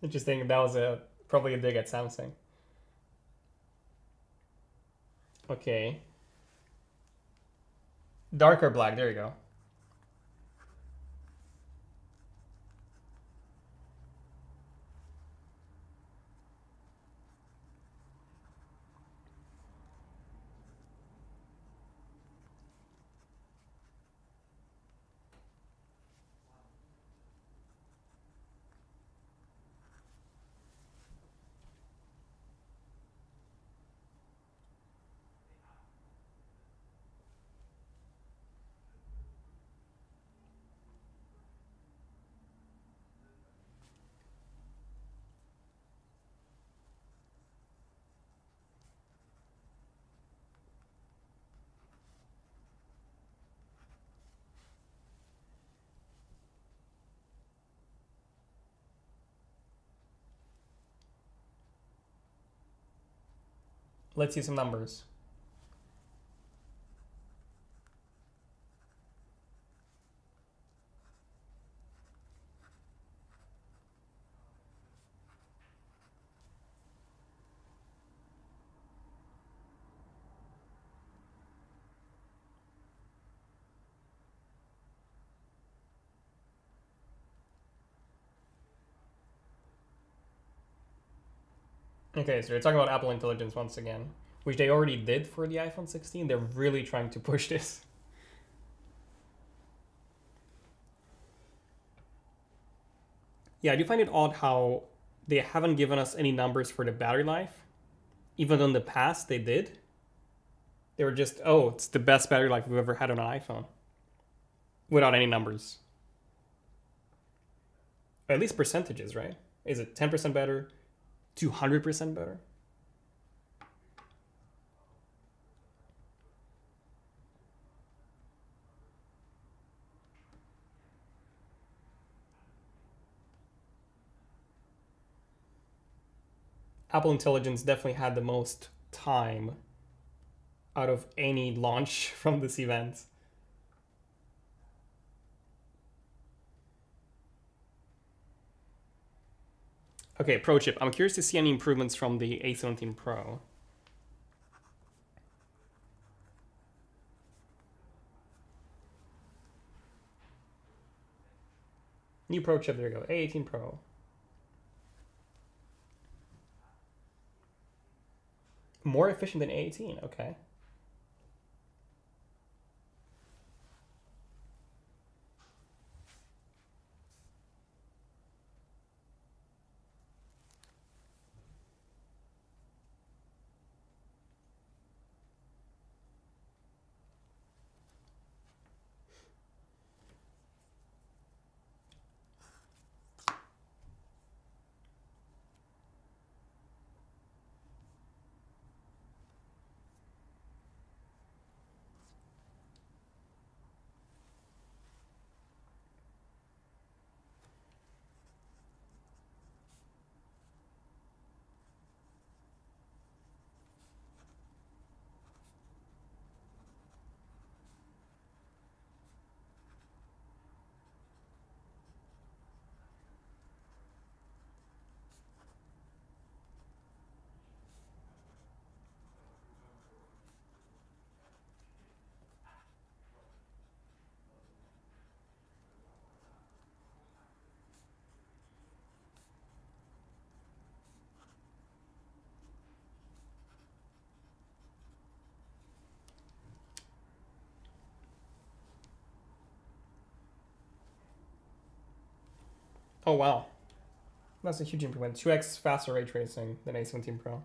Interesting. That was probably a dig at Samsung. Okay. Darker black. There you go. Let's see some numbers. Okay, so you're talking about Apple Intelligence once again, which they already did for the iPhone 16. They're really trying to push this. Yeah, I do find it odd how they haven't given us any numbers for the battery life, even though in the past they did. They were just, oh, it's the best battery life we've ever had on an iPhone, without any numbers. At least percentages, right? Is it 10% better? 200% better? Apple Intelligence definitely had the most time out of any launch from this event. Okay, pro tip. I'm curious to see any improvements from the A17 Pro. New pro chip, there you go. A18 Pro. More efficient than A18, okay. Oh wow, that's a huge improvement. 2x faster ray tracing than A17 Pro.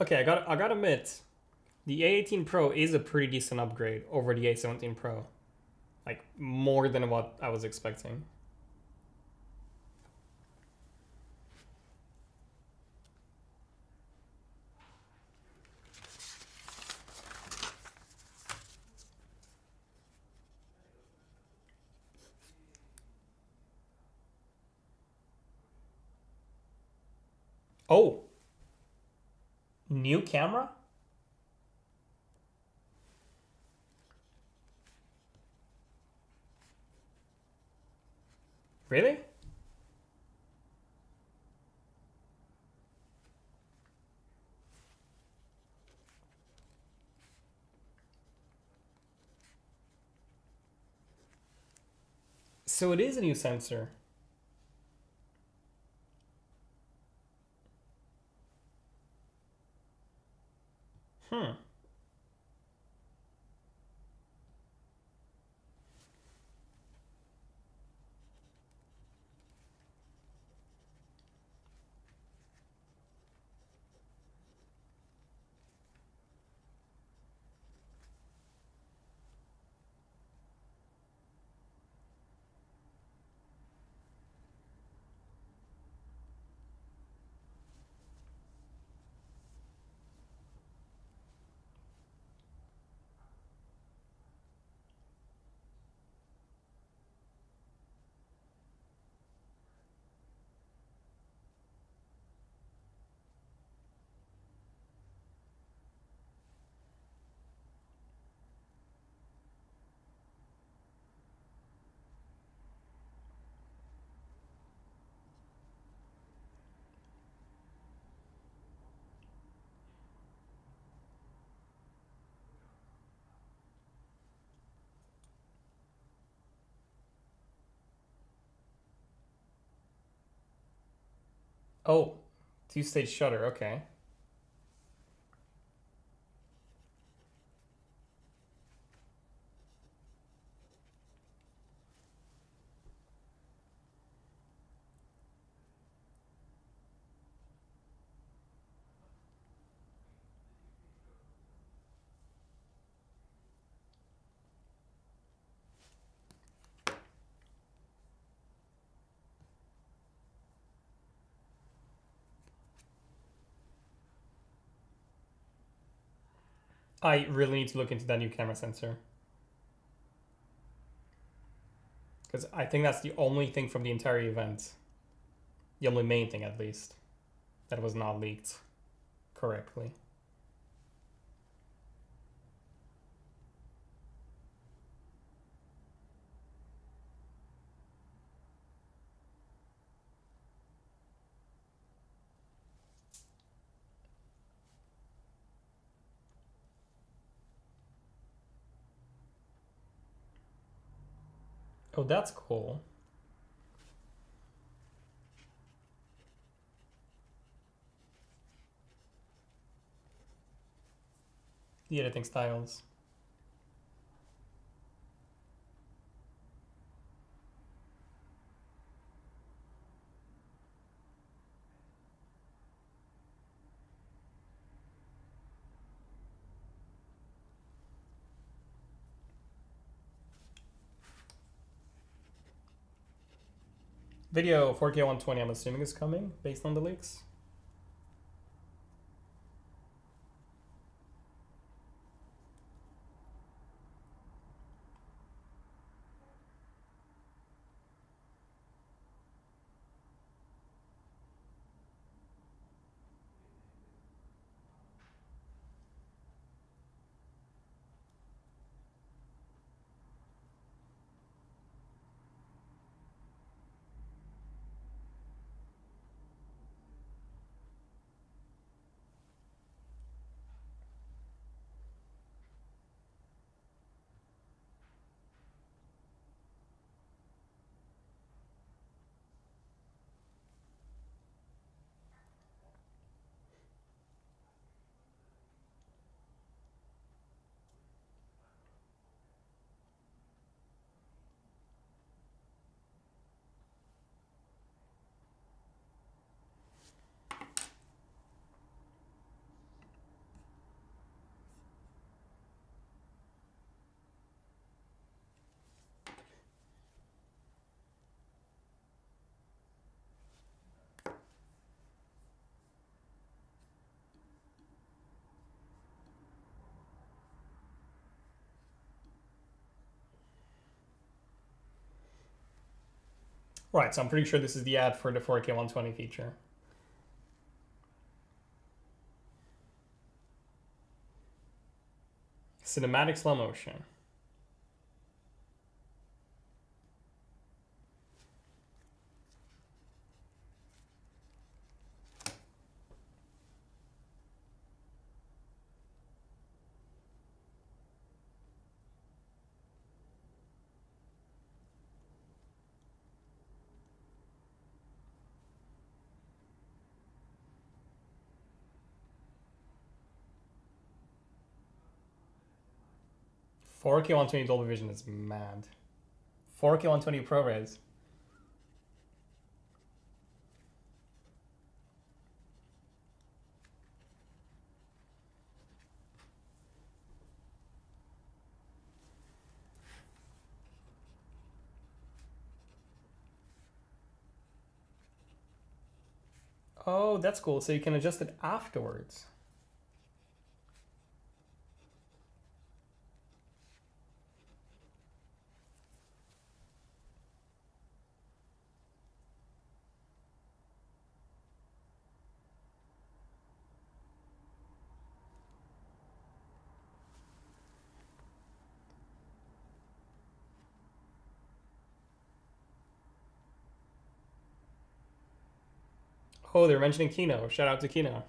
Okay, I gotta admit, the A18 Pro is a pretty decent upgrade over the A17 Pro. Like, more than what I was expecting. Oh, new camera? Really? So it is a new sensor. Hmm. Oh, two-stage shutter, okay. I really need to look into that new camera sensor. Because I think that's the only thing from the entire event. The only main thing, at least, that was not leaked correctly. Oh, that's cool. The editing styles. Video 4K 120, I'm assuming, is coming based on the leaks. Right, so I'm pretty sure this is the ad for the 4K 120 feature. Cinematic slow motion. Four K 120 Dolby Vision is mad. 4K 120 ProRes. Oh, that's cool. So you can adjust it afterwards. Oh, they're mentioning Kino. Shout out to Kino.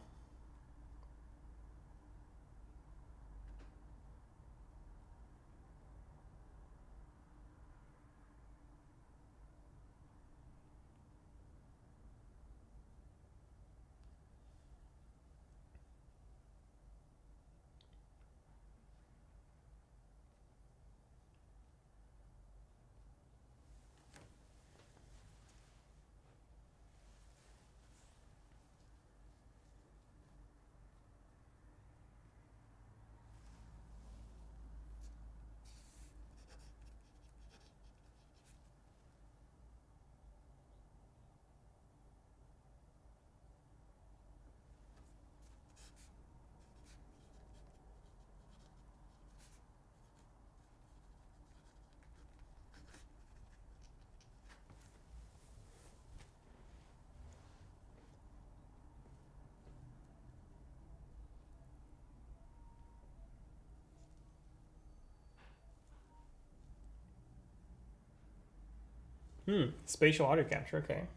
Spatial audio capture, okay.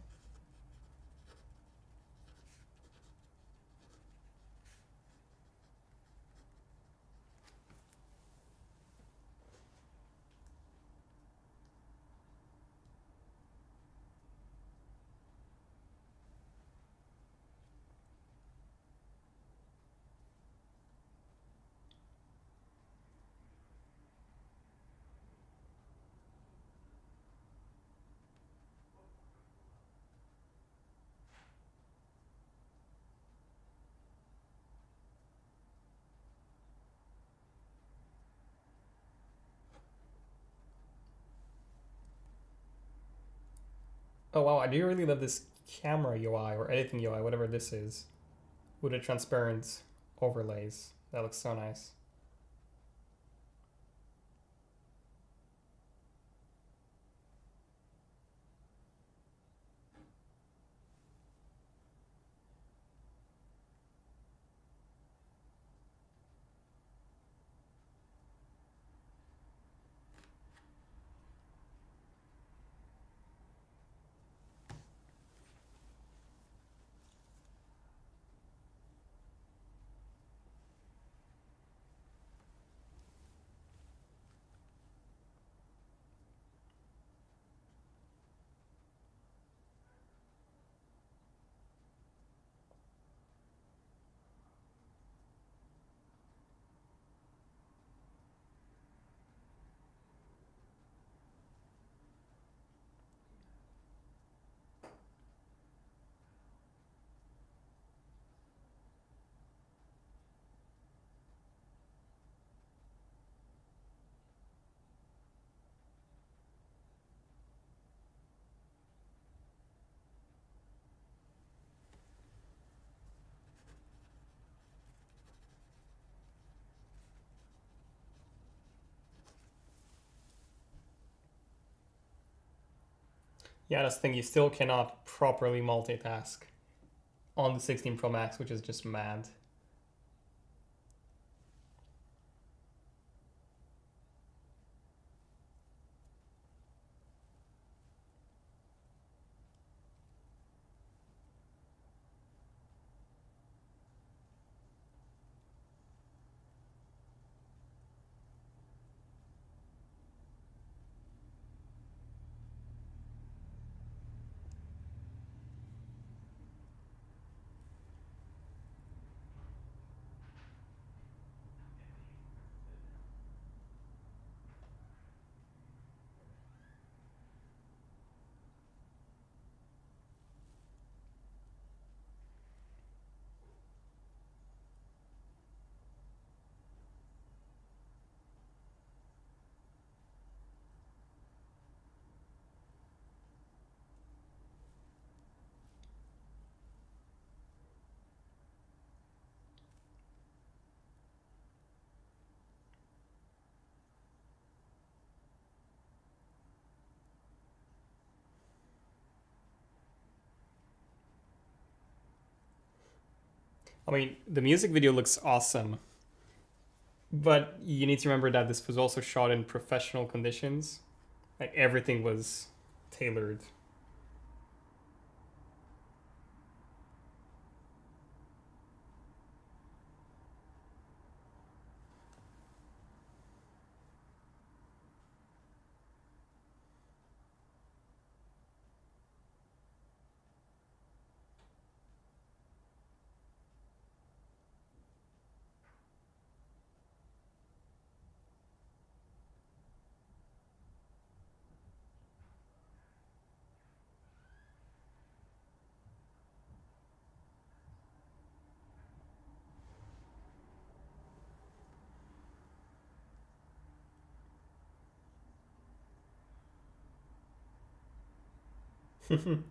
Oh wow, I do really love this camera UI or editing UI, whatever this is, with the transparent overlays. That looks so nice. Yeah, that's the thing, you still cannot properly multitask on the 16 Pro Max, which is just mad. I mean, the music video looks awesome, but you need to remember that this was also shot in professional conditions. Like everything was tailored.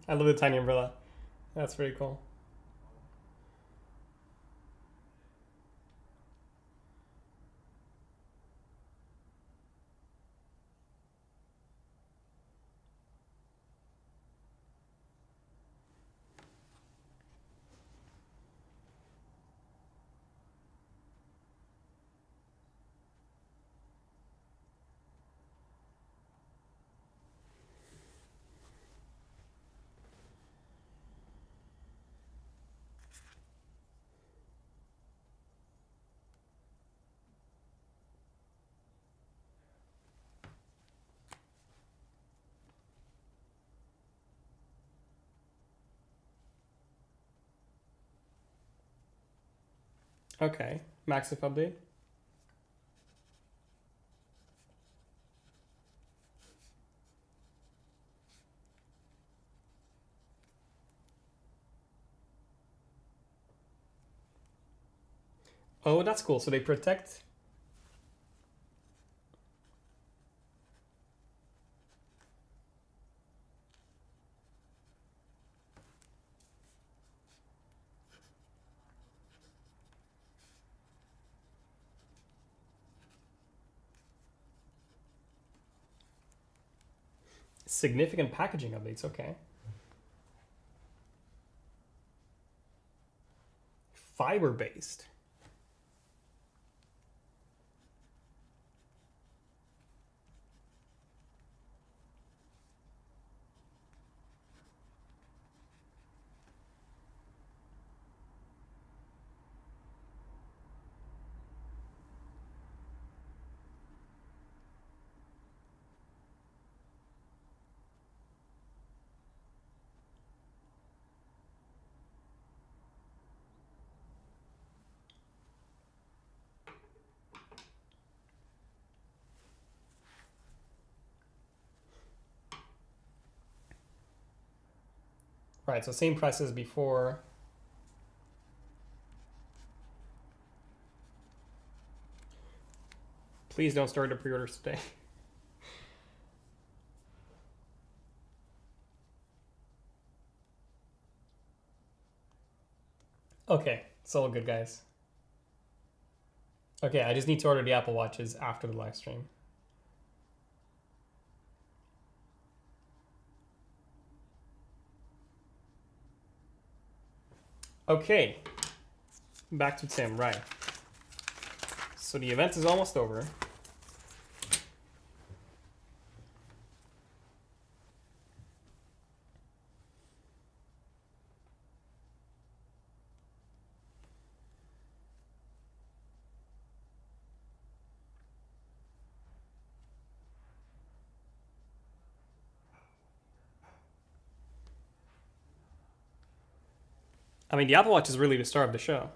I love the tiny umbrella. That's pretty cool. Okay, max if update. Oh, that's cool. So they protect. Significant packaging updates. Okay. Fiber based. Right, so same price as before. Please don't start the pre-orders today. Okay, it's all good, guys. Okay, I just need to order the Apple Watches after the live stream. Okay, back to Tim, right. So the event is almost over. I mean, the Apple Watch is really the star of the show.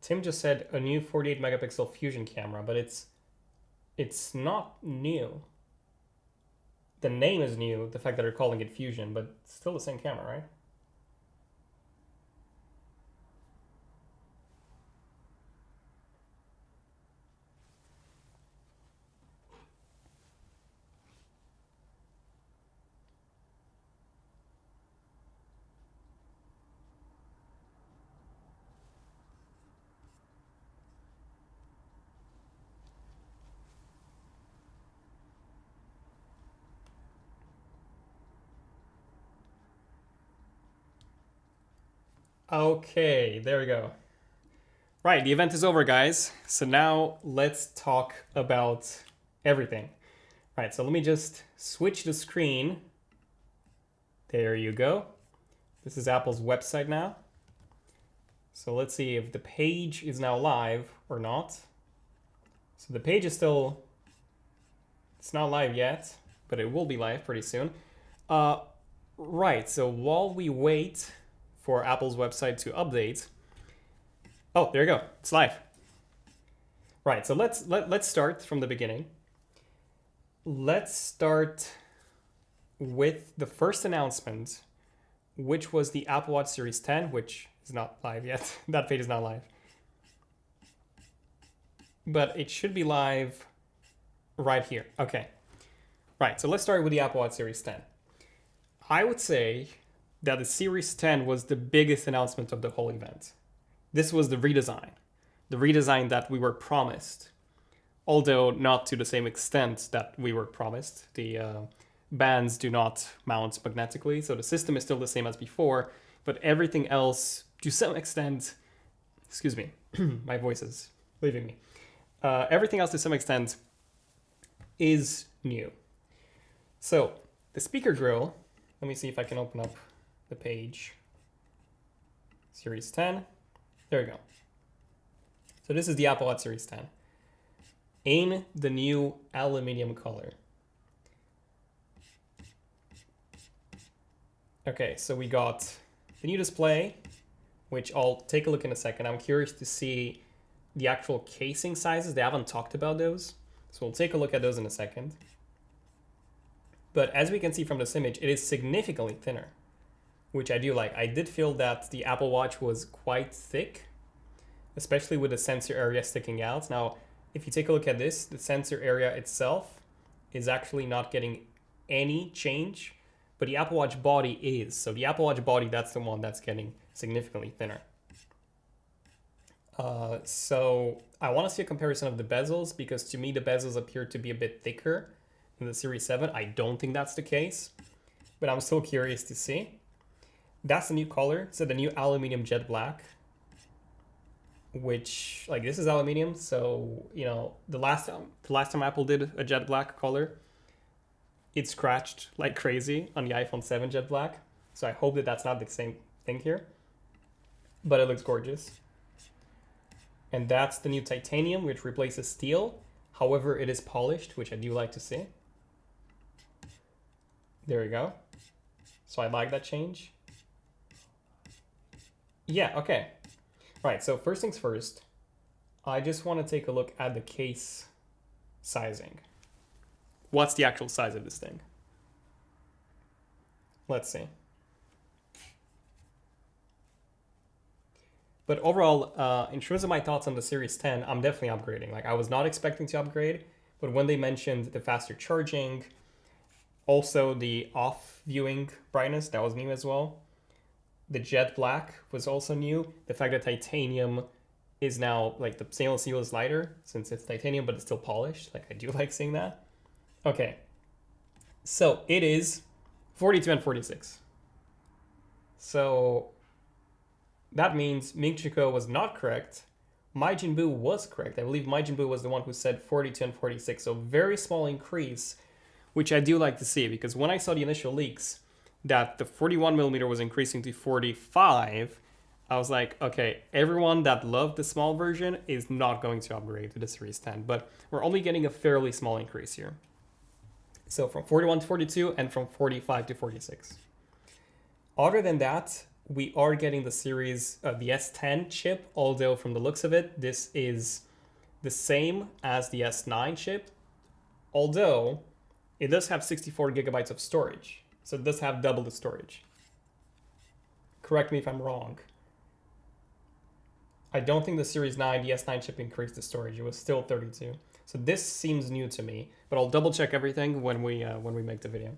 Tim just said a new 48 megapixel fusion camera, but it's not new. The name is new, the fact that they're calling it fusion, but it's still the same camera, right? Okay, there we go. Right, the event is over, guys. So now let's talk about everything. Right, so let me just switch the screen. There you go. This is Apple's website now. So let's see if the page is now live or not. So the page is still, it's not live yet, but it will be live pretty soon. Right, so while we wait for Apple's website to update, oh, there you go, it's live. Right, so let's start from the beginning. Let's start with the first announcement, which was the Apple Watch Series 10, which is not live yet. That page is not live. But it should be live right here. Okay. Right, so let's start with the Apple Watch Series 10. I would say that the Series 10 was the biggest announcement of the whole event. This was the redesign that we were promised, although not to the same extent that we were promised. The bands do not mount magnetically, so the system is still the same as before, but everything else, to some extent, excuse me, my voice is leaving me. Everything else to some extent is new. So the speaker grill, let me see if I can open up the page. Series 10, there we go. So this is the Apple Watch Series 10 in the new aluminum color. Okay, so we got the new display, which I'll take a look in a second. I'm curious to see the actual casing sizes. They haven't talked about those, so we'll take a look at those in a second. But as we can see from this image, it is significantly thinner, which I do like. I did feel that the Apple Watch was quite thick, especially with the sensor area sticking out. Now, if you take a look at this, the sensor area itself is actually not getting any change, but the Apple Watch body is. So the Apple Watch body, that's the one that's getting significantly thinner. So I want to see a comparison of the bezels, because to me the bezels appear to be a bit thicker than the Series 7. I don't think that's the case, but I'm still curious to see. That's the new color, so the new aluminum jet black, which, like, this is aluminum, so, you know, the last time Apple did a jet black color, it scratched like crazy on the iPhone 7 jet black. So I hope that that's not the same thing here, but it looks gorgeous. And that's the new titanium, which replaces steel. However, it is polished, which I do like to see. There we go. So I like that change. Yeah, okay. Right, so first things first, I just want to take a look at the case sizing. What's the actual size of this thing? Let's see. But overall, in terms of my thoughts on the Series 10, I'm definitely upgrading. Like, I was not expecting to upgrade, but when they mentioned the faster charging, also the off viewing brightness, that was new as well. The jet black was also new. The fact that titanium is now, like, the stainless steel is lighter since it's titanium, but it's still polished. Like, I do like seeing that. Okay, so it is 42 and 46. So that means Ming Chico was not correct. Majin Buu was correct. I believe Majin Buu was the one who said 42 and 46. So very small increase, which I do like to see, because when I saw the initial leaks that the 41mm was increasing to 45, I was like, okay, everyone that loved the small version is not going to upgrade to the Series 10, but we're only getting a fairly small increase here. So from 41 to 42 and from 45 to 46. Other than that, we are getting the series, the S10 chip, although from the looks of it, this is the same as the S9 chip, although it does have 64 gigabytes of storage. So it does have double the storage. Correct me if I'm wrong. I don't think the Series 9, the S9 chip increased the storage. It was still 32. So this seems new to me, but I'll double check everything when we make the video.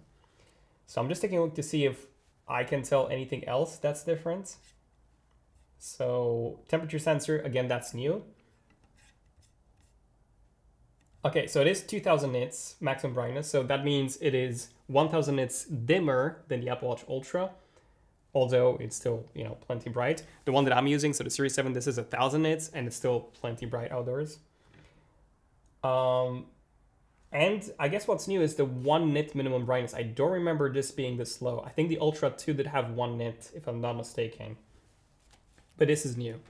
So I'm just taking a look to see if I can tell anything else that's different. So temperature sensor, again, that's new. Okay, so it is 2000 nits maximum brightness. So that means it is 1000 nits dimmer than the Apple Watch Ultra, although it's still, you know, plenty bright. The one that I'm using, so the Series 7, this is 1000 nits and it's still plenty bright outdoors. And I guess what's new is the 1 nit minimum brightness. I don't remember this being this low. I think the Ultra 2 did have 1 nit, if I'm not mistaken. But this is new.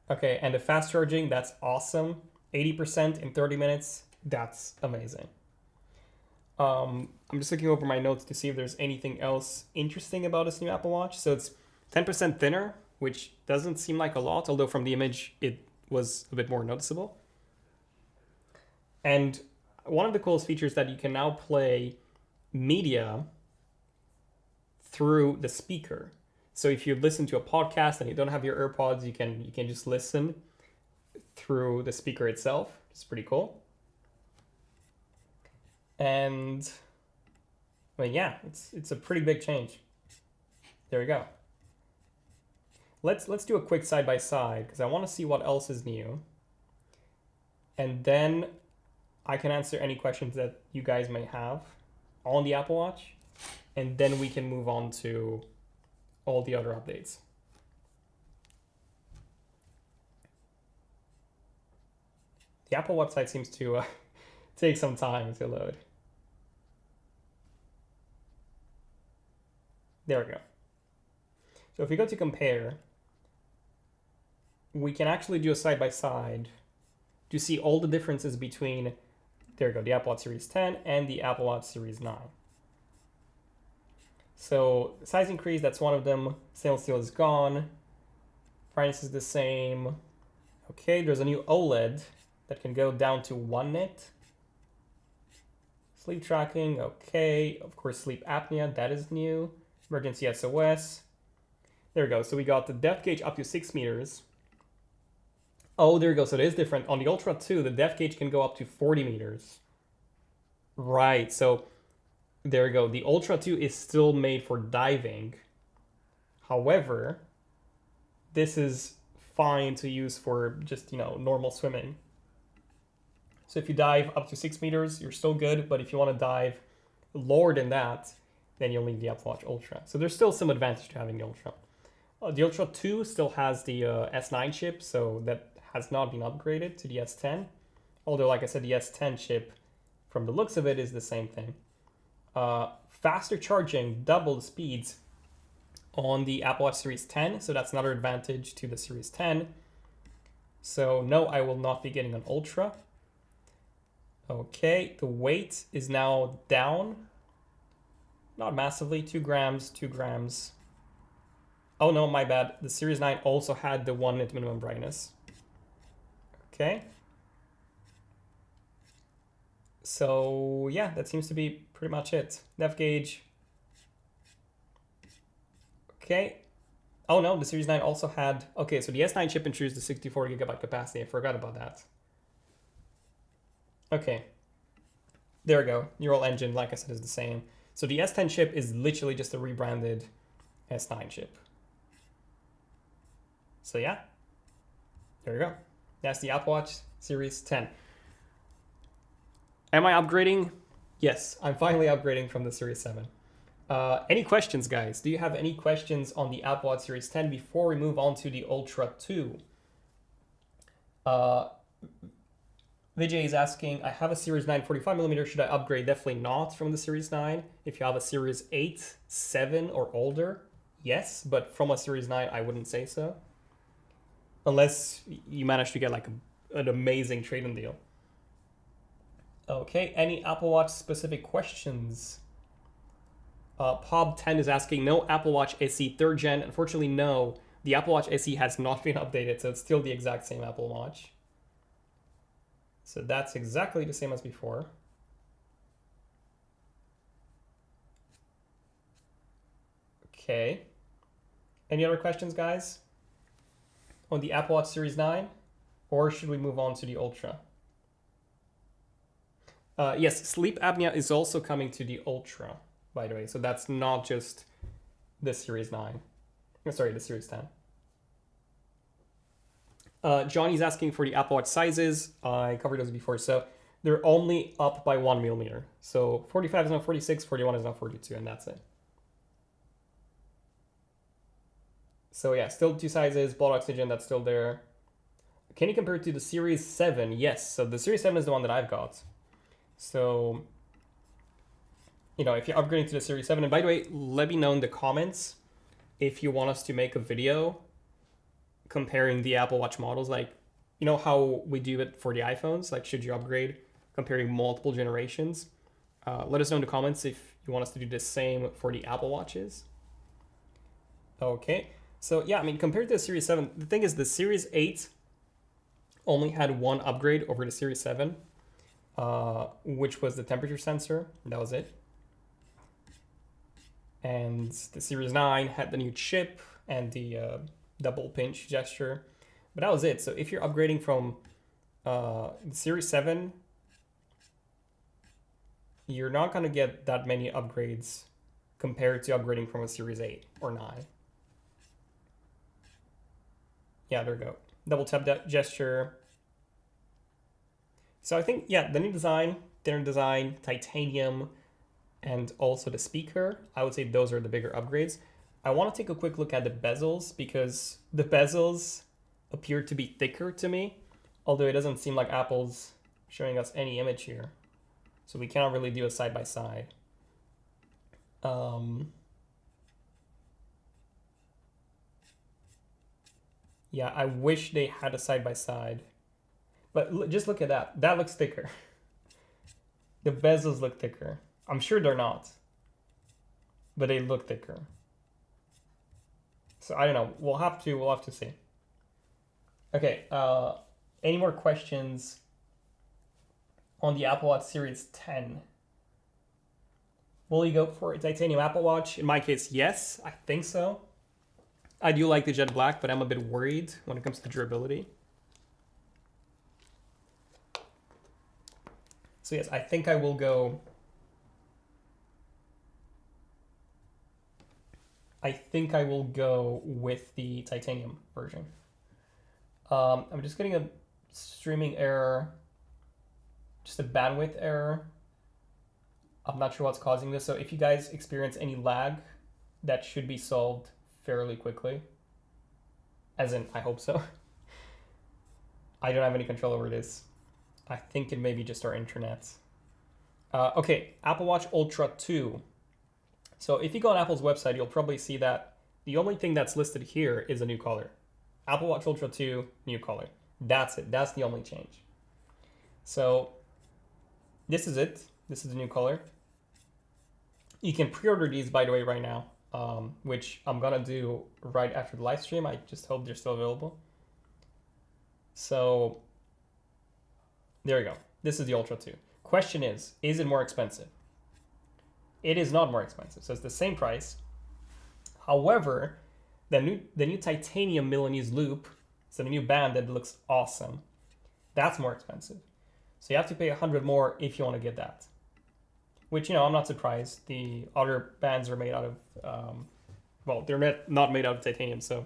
Okay, and the fast charging, that's awesome. 80% in 30 minutes, that's amazing. I'm just looking over my notes to see if there's anything else interesting about this new Apple Watch. So it's 10% thinner, which doesn't seem like a lot, although from the image, it was a bit more noticeable. And one of the coolest features that you can now play media through the speaker. So if you listen to a podcast and you don't have your AirPods, you can just listen through the speaker itself. It's pretty cool. And yeah, it's a pretty big change. There we go. Let's do a quick side by side because I want to see what else is new. And then I can answer any questions that you guys may have on the Apple Watch. And then we can move on to all the other updates. The Apple website seems to take some time to load. There we go. So if we go to compare, we can actually do a side-by-side to see all the differences between, there we go, the Apple Watch Series 10 and the Apple Watch Series 9. So size increase, that's one of them. Stainless steel is gone. Brightness is the same. Okay, there's a new OLED that can go down to 1 nit. Sleep tracking, okay. Of course, sleep apnea, that is new. Emergency SOS. There we go. So we got the depth gauge up to 6 meters. Oh, there we go. So it is different. On the Ultra 2, the depth gauge can go up to 40 meters. Right. So there we go. The Ultra 2 is still made for diving. However, this is fine to use for just, normal swimming. So if you dive up to 6 meters, you're still good. But if you want to dive lower than that, then you'll need the Apple Watch Ultra. So there's still some advantage to having the Ultra. The Ultra 2 still has the S9 chip, so that has not been upgraded to the S10. Although, like I said, the S10 chip, from the looks of it, is the same thing. Faster charging, double the speeds on the Apple Watch Series 10, so that's another advantage to the Series 10. So no, I will not be getting an Ultra. Okay, the weight is now down. Not massively, 2 grams, 2 grams. Oh no, my bad. The Series 9 also had the 1 nit minimum brightness. Okay. So yeah, that seems to be pretty much it. Depth gauge. Okay. Oh no, the Series 9 also had, okay, so the S9 chip introduced the 64 gigabyte capacity. I forgot about that. Okay. There we go. Neural engine, like I said, is the same. So the S10 chip is literally just a rebranded S9 chip. So yeah, there you go. That's the Apple Watch Series 10. Am I upgrading? Yes, I'm finally upgrading from the Series 7. Any questions, guys? Do you have any questions on the Apple Watch Series 10 before we move on to the Ultra 2? Vijay is asking, I have a Series 9 45mm. Should I upgrade? Definitely not from the Series 9. If you have a Series 8, 7, or older, yes. But from a Series 9, I wouldn't say so. Unless you manage to get like an amazing trade-in deal. Okay, any Apple Watch specific questions? Pob10 is asking, no Apple Watch SE 3rd gen. Unfortunately, no. The Apple Watch SE has not been updated, so it's still the exact same Apple Watch. So that's exactly the same as before. Okay. Any other questions, guys? On the Apple Watch Series 9? Or should we move on to the Ultra? Yes, sleep apnea is also coming to the Ultra, by the way. So that's not just the Series 9. Sorry, the Series 10. Johnny's asking for the Apple Watch sizes. I covered those before. So they're only up by 1mm. So 45 is now 46, 41 is now 42, and that's it. So yeah, still 2 sizes, blood oxygen, that's still there. Can you compare it to the Series 7? Yes, so the Series 7 is the one that I've got. So, if you're upgrading to the Series 7, and by the way, let me know in the comments if you want us to make a video comparing the Apple Watch models, like, how we do it for the iPhones, like should you upgrade, comparing multiple generations. Let us know in the comments if you want us to do the same for the Apple Watches. Okay, so yeah, compared to the Series 7, the thing is the Series 8 only had one upgrade over the Series 7, which was the temperature sensor. That was it. And the Series 9 had the new chip and the double pinch gesture. But that was it. So if you're upgrading from the Series 7, you're not going to get that many upgrades compared to upgrading from a Series 8 or 9. Yeah, there we go. Double tap that gesture. So I think, yeah, the new design, thinner design, titanium, and also the speaker, I would say those are the bigger upgrades. I want to take a quick look at the bezels because the bezels appear to be thicker to me, although it doesn't seem like Apple's showing us any image here. So we cannot really do a side-by-side. Yeah, I wish they had a side-by-side. But just look at that. That looks thicker. The bezels look thicker. I'm sure they're not. But they look thicker. So I don't know. We'll have to see. Okay, any more questions on the Apple Watch Series 10? Will you go for a titanium Apple Watch? In my case, yes, I think so. I do like the jet black, but I'm a bit worried when it comes to durability. So yes, I think I will go. I think I will go with the titanium version. I'm just getting a streaming error, just a bandwidth error. I'm not sure what's causing this. So if you guys experience any lag, that should be solved fairly quickly. As in, I hope so. I don't have any control over this. I think it may be just our internet. Okay, Apple Watch Ultra 2. So if you go on Apple's website, you'll probably see that the only thing that's listed here is a new color. Apple Watch Ultra 2, new color. That's it. That's the only change. So this is it. This is the new color. You can pre-order these, by the way, right now, which I'm going to do right after the live stream. I just hope they're still available. So there you go. This is the Ultra 2. Question is it more expensive? It is not more expensive. So it's the same price. However, the new titanium Milanese loop, so the new band that looks awesome, that's more expensive. So you have to pay $100 more if you want to get that. Which, you know, I'm not surprised. The other bands are made out of, well, they're not made out of titanium, so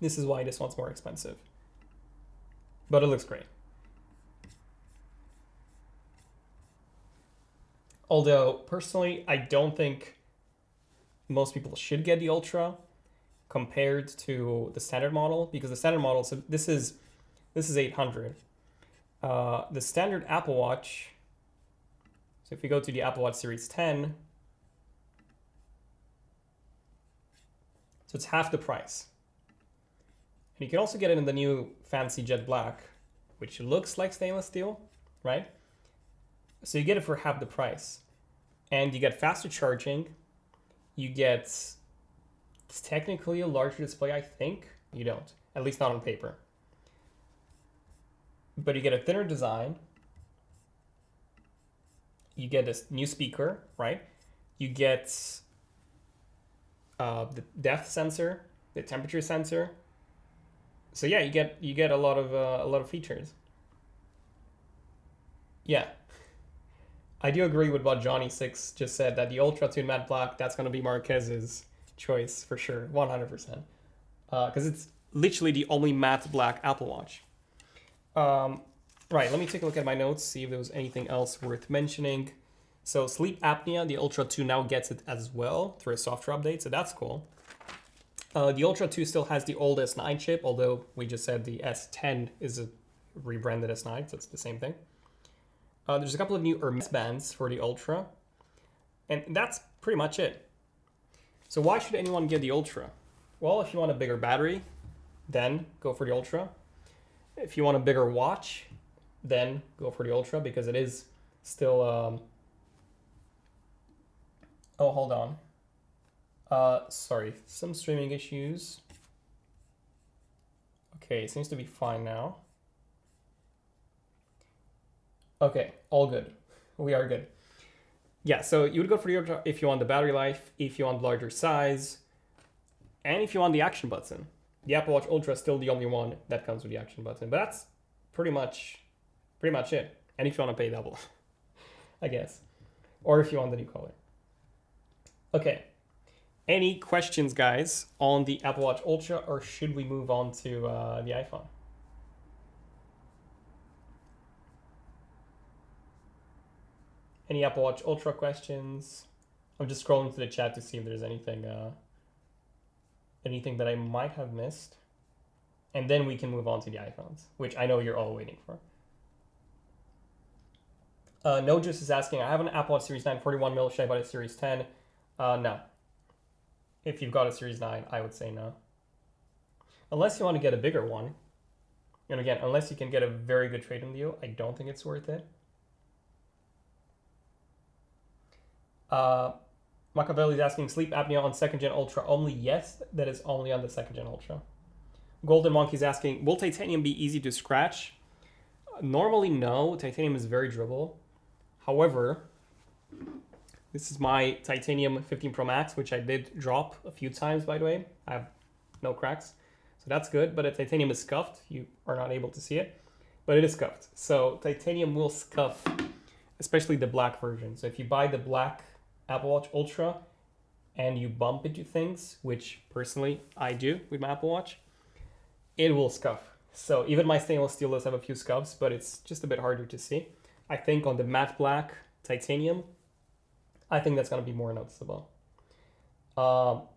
this is why this one's more expensive. But it looks great. Although, personally, I don't think most people should get the Ultra compared to the standard model, because the standard model, so this is 800. The standard Apple Watch, so if we go to the Apple Watch Series 10, so it's half the price. And you can also get it in the new fancy jet black, which looks like stainless steel, right? So you get it for half the price. And you get faster charging. You get technically a larger display, I think. You don't, at least not on paper. But you get a thinner design. You get this new speaker, right? You get the depth sensor, the temperature sensor. So yeah, you get a lot of features. Yeah. I do agree with what Johnny6 just said, that the Ultra 2 matte black, that's going to be Marquez's choice for sure, 100%. Because it's literally the only matte black Apple Watch. Right, let me take a look at my notes, see if there was anything else worth mentioning. So sleep apnea, the Ultra 2 now gets it as well through a software update, so that's cool. The Ultra 2 still has the old S9 chip, although we just said the S10 is a rebranded S9, so it's the same thing. There's a couple of new Hermes bands for the Ultra, and that's pretty much it. So why should anyone get the Ultra? Well, if you want a bigger battery, then go for the Ultra. If you want a bigger watch, then go for the Ultra, because it is still... Oh, hold on. Sorry, some streaming issues. Okay, it seems to be fine now. Okay, all good. We are good. Yeah, so you would go for the Ultra if you want the battery life, if you want larger size, and if you want the action button. The Apple Watch Ultra is still the only one that comes with the action button, but that's pretty much it. And if you want to pay double, I guess, or if you want the new color. Okay. Any questions, guys, on the Apple Watch Ultra, or should we move on to the iPhone? Any Apple Watch Ultra questions? I'm just scrolling through the chat to see if there's anything that I might have missed. And then we can move on to the iPhones, which I know you're all waiting for. No Juice is asking, I have an Apple Watch Series 9 41mm, should I buy a Series 10? No. If you've got a Series 9, I would say no. Unless you want to get a bigger one. And again, unless you can get a very good trade-in deal, I don't think it's worth it. Machiavelli is asking, sleep apnea on 2nd Gen Ultra only? Yes, that is only on the 2nd Gen Ultra. Golden Monkey is asking, will titanium be easy to scratch? Normally, no. Titanium is very durable. However, this is my titanium 15 Pro Max, which I did drop a few times, by the way. I have no cracks. So that's good, but the titanium is scuffed. You are not able to see it, but it is scuffed. So titanium will scuff, especially the black version. So if you buy the black Apple Watch Ultra and you bump into things, which personally I do with my Apple Watch, it will scuff. So even my stainless steel does have a few scuffs, but it's just a bit harder to see. I think on the matte black titanium, I think that's going to be more noticeable.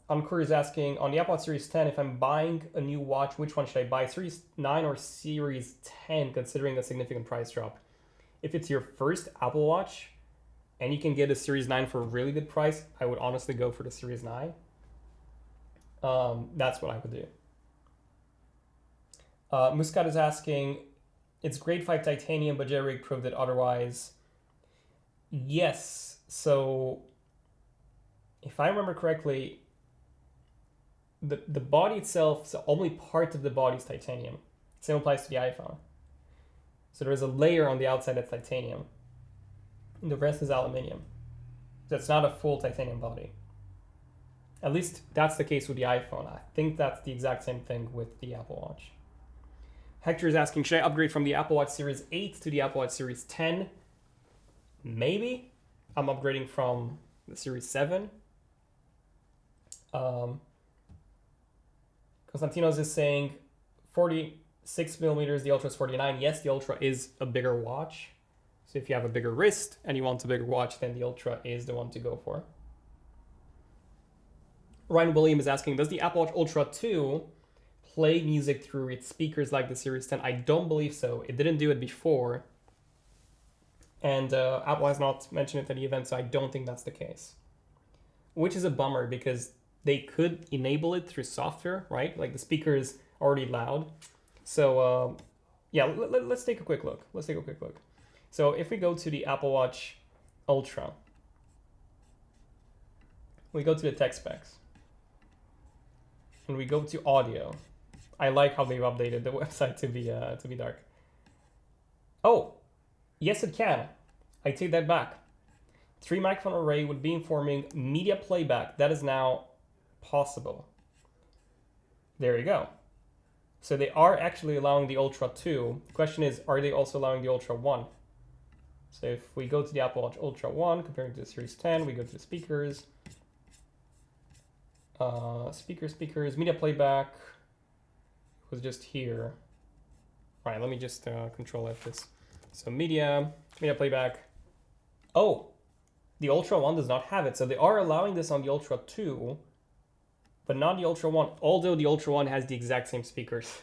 Enquiries is asking, on the Apple Watch Series 10, if I'm buying a new watch, which one should I buy? Series 9 or Series 10, considering a significant price drop? If it's your first Apple Watch and you can get a Series 9 for a really good price, I would honestly go for the Series 9. That's what I would do. Muscat is asking, it's grade 5 titanium, but JRig proved it otherwise. Yes, so if I remember correctly, the body itself, so only part of the body is titanium. Same applies to the iPhone. So there's a layer on the outside that's titanium. And the rest is aluminium. So it's not a full titanium body. At least that's the case with the iPhone. I think that's the exact same thing with the Apple Watch. Hector is asking, should I upgrade from the Apple Watch Series 8 to the Apple Watch Series 10? Maybe. I'm upgrading from the Series 7. Konstantinos is saying 46 millimeters, the Ultra is 49. Yes, the Ultra is a bigger watch. So if you have a bigger wrist and you want a bigger watch, then the Ultra is the one to go for. Ryan William is asking, does the Apple Watch Ultra 2 play music through its speakers like the Series 10? I don't believe so. It didn't do it before. And Apple has not mentioned it at the event, so I don't think that's the case. Which is a bummer because they could enable it through software, right? Like the speaker is already loud. So yeah, let's take a quick look. So if we go to the Apple Watch Ultra, we go to the tech specs, and we go to audio. I like how they've updated the website to be dark. Oh, yes it can. I take that back. 3 microphone array would be informing media playback. That is now possible. There you go. So they are actually allowing the Ultra 2. The question is, are they also allowing the Ultra 1? So if we go to the Apple Watch Ultra 1 comparing to the Series 10, we go to the speakers. Speakers, media playback was just here. Right, let me just control F this. So media playback. Oh, the Ultra 1 does not have it. So they are allowing this on the Ultra 2, but not the Ultra 1, although the Ultra 1 has the exact same speakers.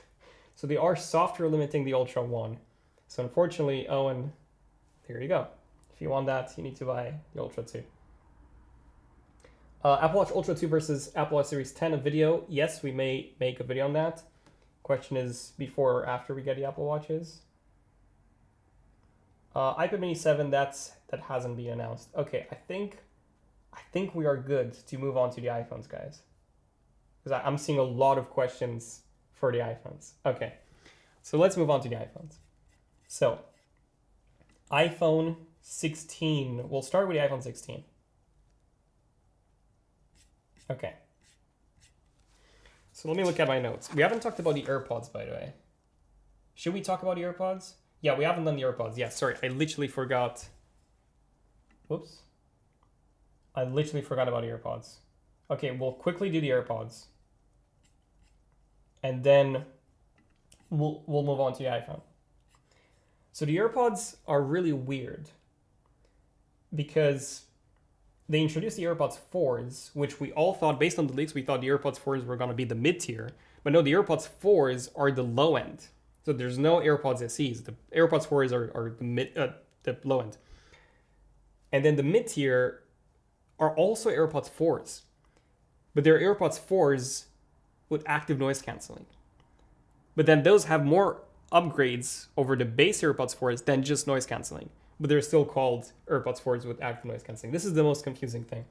So they are software limiting the Ultra 1. So unfortunately, Owen, there you go. If you want that, you need to buy the Ultra 2. Apple Watch Ultra 2 versus Apple Watch Series 10, a video. Yes, we may make a video on that. Question is before or after we get the Apple Watches. iPad Mini 7, that hasn't been announced. Okay, I think we are good to move on to the iPhones, guys. Because I'm seeing a lot of questions for the iPhones. Okay, so let's move on to the iPhones. So, iPhone 16. We'll start with the iPhone 16. Okay. So let me look at my notes. We haven't talked about the AirPods, by the way. Should we talk about the AirPods? Yeah, we haven't done the AirPods. Yeah, sorry, I literally forgot. Whoops. I literally forgot about the AirPods. Okay, we'll quickly do the AirPods. And then we'll move on to the iPhone. So the AirPods are really weird because they introduced the AirPods 4s, which we all thought, based on the leaks, we thought the AirPods 4s were going to be the mid-tier. But no, the AirPods 4s are the low end. So there's no AirPods SEs. The AirPods 4s are the low end. And then the mid-tier are also AirPods 4s. But they're AirPods 4s with active noise cancelling. But then those have more upgrades over the base AirPods 4s than just noise cancelling. But they're still called AirPods 4s with active noise cancelling. This is the most confusing thing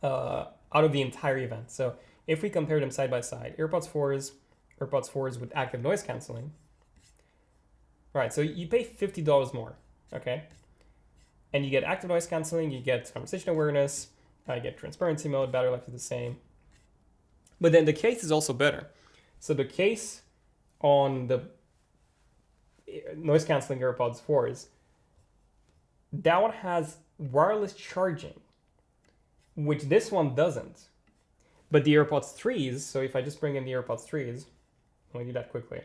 out of the entire event. So if we compare them side by side, AirPods 4s with active noise cancelling. Right, so you pay $50 more, okay? And you get active noise cancelling, you get conversation awareness, you get transparency mode, battery life is the same. But then the case is also better. So the case on the noise cancelling AirPods 4s, that one has wireless charging, which this one doesn't. But the AirPods 3s, so if I just bring in the AirPods 3s, let me do that quickly.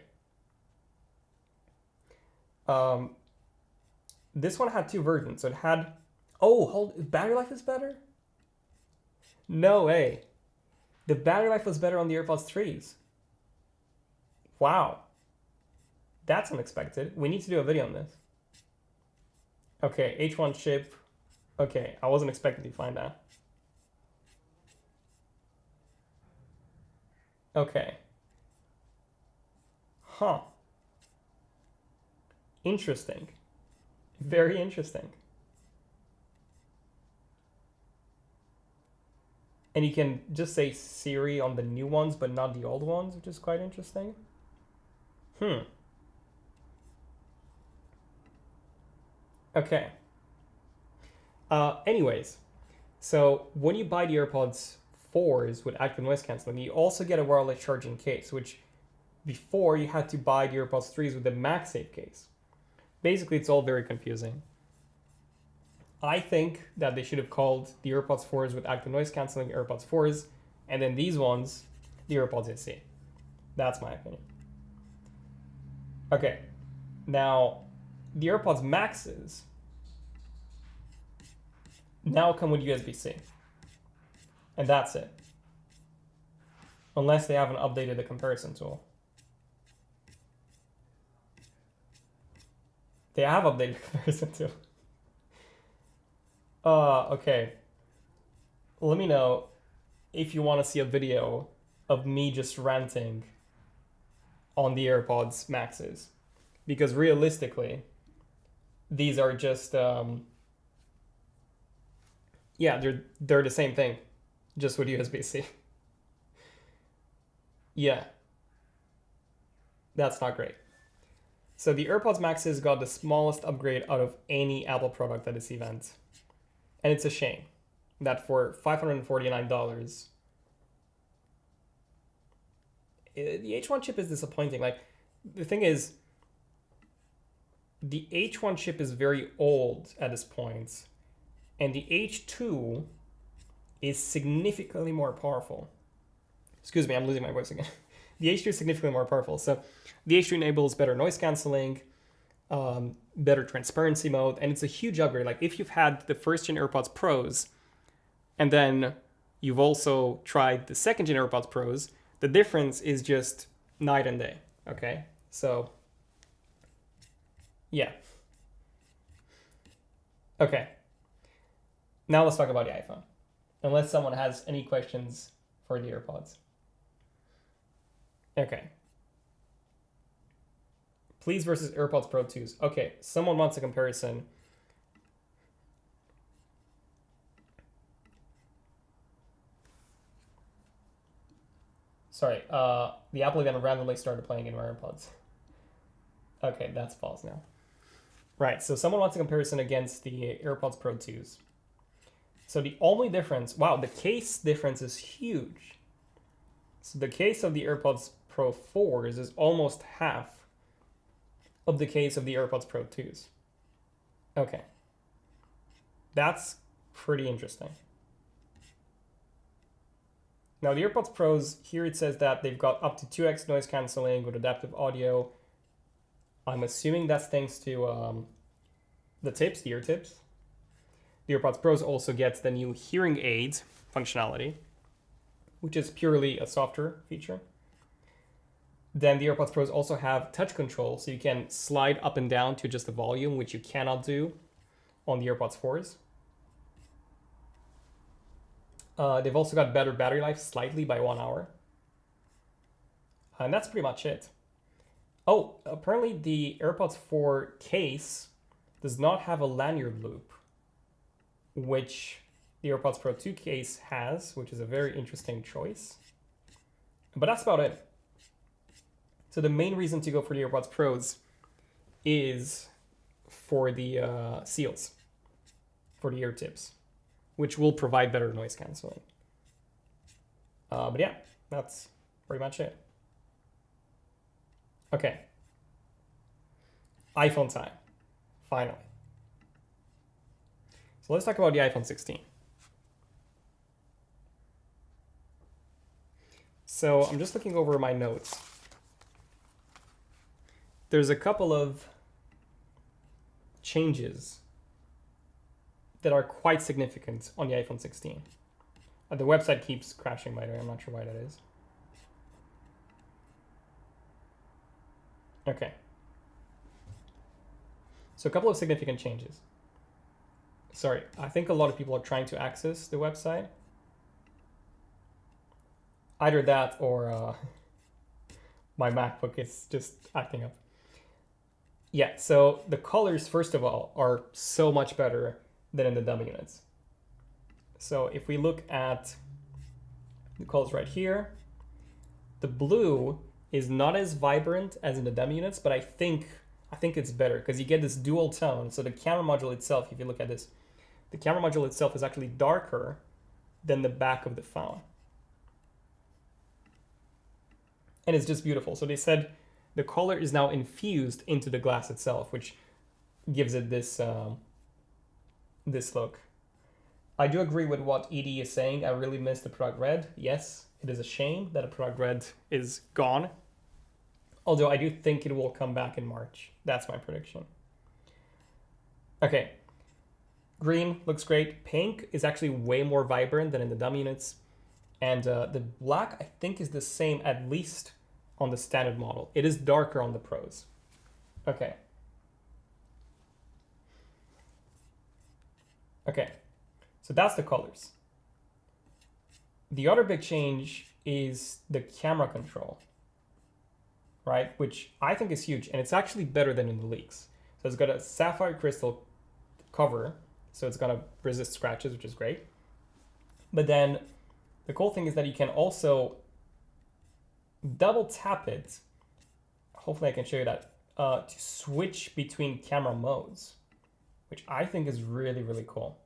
This one had two versions. So it had, battery life is better? No way. The battery life was better on the AirPods 3s. Wow. That's unexpected. We need to do a video on this. Okay, H1 chip. Okay, I wasn't expecting to find that. Okay. Huh. Interesting. Very interesting. And you can just say Siri on the new ones, but not the old ones, which is quite interesting. Okay. Anyways, so when you buy the AirPods 4s with active noise cancelling, you also get a wireless charging case, which before you had to buy the AirPods 3s with the MagSafe case. Basically, it's all very confusing. I think that they should have called the AirPods 4s with active noise cancelling AirPods 4s, and then these ones, the AirPods SE. That's my opinion. Okay, now the AirPods Maxes now come with USB-C, and that's it. Unless they haven't updated the comparison tool. They have updated the comparison tool. Okay. Let me know if you want to see a video of me just ranting on the AirPods Maxes. Because realistically, these are just, yeah, they're the same thing, just with USB-C. Yeah. That's not great. So the AirPods Maxes got the smallest upgrade out of any Apple product at this event. And it's a shame that for $549, the H1 chip is disappointing. Like, the thing is, the H1 chip is very old at this point, and the H2 is significantly more powerful. Excuse me, I'm losing my voice again. The H2 is significantly more powerful. So the H2 enables better noise cancelling, better transparency mode, and it's a huge upgrade. Like, if you've had the first gen AirPods Pros and then you've also tried the second gen AirPods Pros, the difference is just night and day. Okay, so yeah. Okay, now let's talk about the iPhone, unless someone has any questions for the AirPods. Okay. Please versus AirPods Pro 2s. Okay, someone wants a comparison. Sorry, the Apple event randomly started playing in my AirPods. Okay, that's false now. Right, so someone wants a comparison against the AirPods Pro 2s. So the only difference, wow, the case difference is huge. So the case of the AirPods Pro 4s is almost half of the case of the AirPods Pro 2s. Okay. That's pretty interesting. Now the AirPods Pros, here it says that they've got up to 2x noise cancelling with adaptive audio. I'm assuming that's thanks to the tips, the ear tips. The AirPods Pros also gets the new hearing aid functionality, which is purely a software feature. Then the AirPods Pros also have touch control, so you can slide up and down to adjust the volume, which you cannot do on the AirPods 4s. They've also got better battery life slightly by 1 hour. And that's pretty much it. Oh, apparently the AirPods 4 case does not have a lanyard loop, which the AirPods Pro 2 case has, which is a very interesting choice. But that's about it. So the main reason to go for the AirPods Pros is for the seals, for the ear tips, which will provide better noise canceling. But yeah, that's pretty much it. Okay. iPhone time, finally. So let's talk about the iPhone 16. So I'm just looking over my notes. There's a couple of changes that are quite significant on the iPhone 16. The website keeps crashing, by the way. I'm not sure why that is. Okay. So a couple of significant changes. Sorry, I think a lot of people are trying to access the website. Either that or my MacBook is just acting up. Yeah, so the colors, first of all, are so much better than in the dummy units. So if we look at the colors right here, the blue is not as vibrant as in the dummy units, but I think it's better because you get this dual tone. So the camera module itself, if you look at this, the camera module itself is actually darker than the back of the phone. And it's just beautiful. So they said the color is now infused into the glass itself, which gives it this this look. I do agree with what Edie is saying. I really miss the product red. Yes, it is a shame that a product red is gone. Although I do think it will come back in March. That's my prediction. Okay. Green looks great. Pink is actually way more vibrant than in the dummy units. And the black, I think, is the same, at least on the standard model. It is darker on the Pros. Okay. Okay. So that's the colors. The other big change is the camera control, right? Which I think is huge, and it's actually better than in the leaks. So it's got a sapphire crystal cover, so it's gonna resist scratches, which is great. But then the cool thing is that you can also double tap it. Hopefully I can show you that, to switch between camera modes, which I think is really, really cool.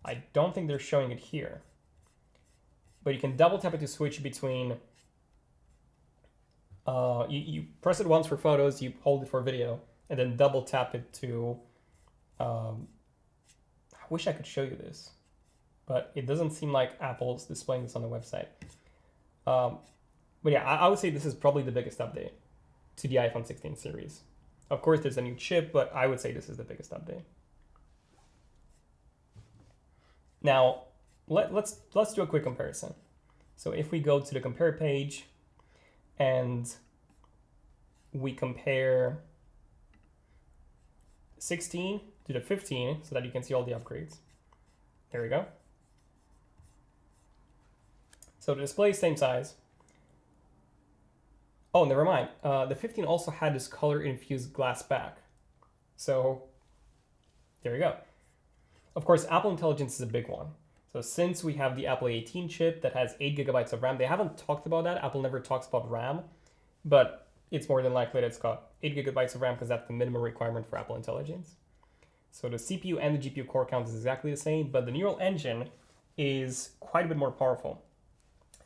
I don't think they're showing it here, but you can double tap it to switch between, you press it once for photos, you hold it for video, and then double tap it to, I wish I could show you this, but it doesn't seem like Apple's displaying this on the website. But yeah, I would say this is probably the biggest update to the iPhone 16 series. Of course, there's a new chip, but I would say this is the biggest update. Now, let's do a quick comparison. So if we go to the compare page and we compare 16 to the 15 so that you can see all the upgrades. There we go. So the display is same size. Oh, never mind. The 15 also had this color infused glass back. So there we go. Of course, Apple Intelligence is a big one. So since we have the Apple A18 chip that has 8 GB of RAM, they haven't talked about that. Apple never talks about RAM, but it's more than likely that it's got 8 gigabytes of RAM because that's the minimum requirement for Apple Intelligence. So the CPU and the GPU core count is exactly the same, but the neural engine is quite a bit more powerful.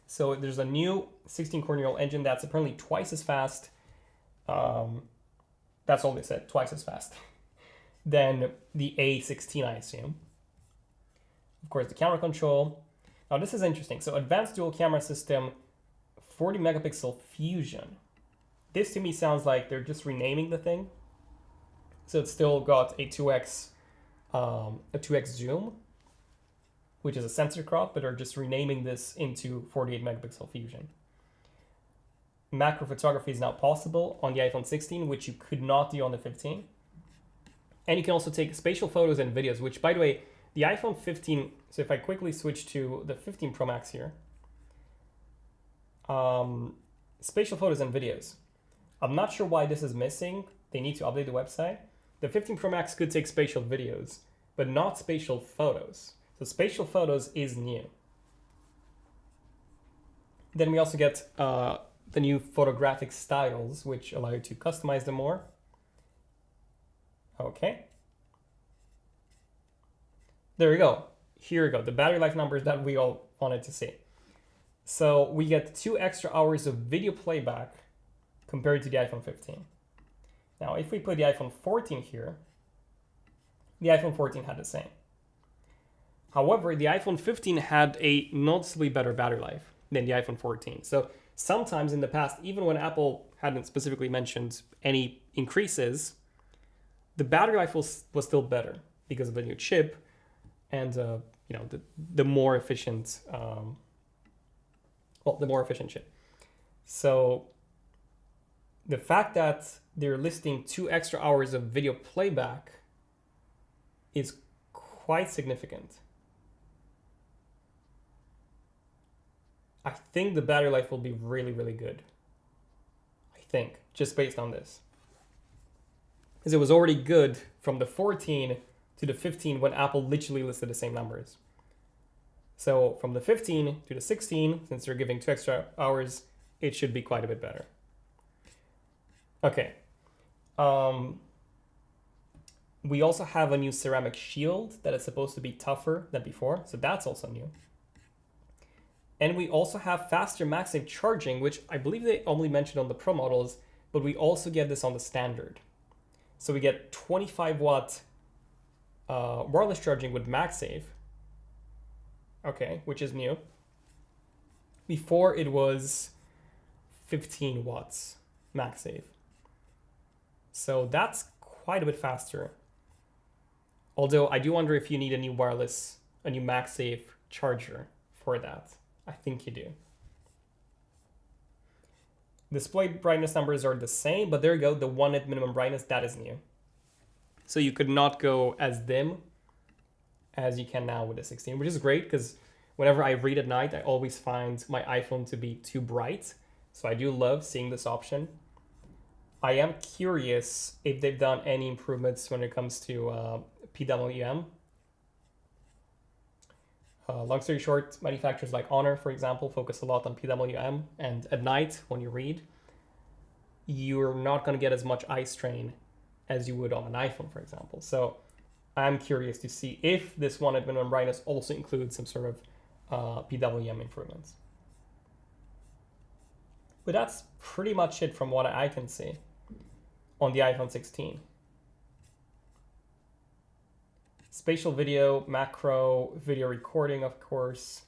So there's a new 16-core neural engine that's apparently twice as fast. That's all they said, twice as fast than the A16, I assume. Of course, the camera control. Now this is interesting. So advanced dual camera system, 40 megapixel fusion. This to me sounds like they're just renaming the thing. So it's still got a 2x zoom, which is a sensor crop, but are just renaming this into 48 megapixel fusion. Macro photography is now possible on the iPhone 16, which you could not do on the 15. And you can also take spatial photos and videos, which, by the way, the iPhone 15, so if I quickly switch to the 15 Pro Max here, spatial photos and videos. I'm not sure why this is missing. They need to update the website. The 15 Pro Max could take spatial videos, but not spatial photos. So spatial photos is new. Then we also get the new photographic styles, which allow you to customize them more. Okay. There we go. Here we go. The battery life numbers that we all wanted to see. So we get 2 extra hours of video playback compared to the iPhone 15. Now, if we put the iPhone 14 here, the iPhone 14 had the same. However, the iPhone 15 had a noticeably better battery life than the iPhone 14. So sometimes in the past, even when Apple hadn't specifically mentioned any increases, the battery life was still better because of the new chip and the more efficient the more efficient chip. So the fact that they're listing 2 extra hours of video playback is quite significant. I think the battery life will be really, really good. I think, just based on this. Because it was already good from the 14 to the 15 when Apple literally listed the same numbers. So from the 15 to the 16, since they're giving 2 extra hours, it should be quite a bit better. Okay. We also have a new ceramic shield that is supposed to be tougher than before. So that's also new. And we also have faster MagSafe charging, which I believe they only mentioned on the Pro models, but we also get this on the standard. So we get 25 watt wireless charging with MagSafe. Okay, which is new. Before it was 15 watts MagSafe. So that's quite a bit faster. Although I do wonder if you need a new MagSafe charger for that. I think you do. Display brightness numbers are the same, but there you go, the 1 nit minimum brightness, that is new. So you could not go as dim as you can now with the 16, which is great because whenever I read at night, I always find my iPhone to be too bright. So I do love seeing this option. I am curious if they've done any improvements when it comes to PWM. Long story short, manufacturers like Honor, for example, focus a lot on PWM, and at night when you read, you're not going to get as much eye strain as you would on an iPhone, for example. So I'm curious to see if this 1 at minimum brightness also includes some sort of PWM improvements. But that's pretty much it from what I can see on the iPhone 16. Spatial video, macro video recording, of course,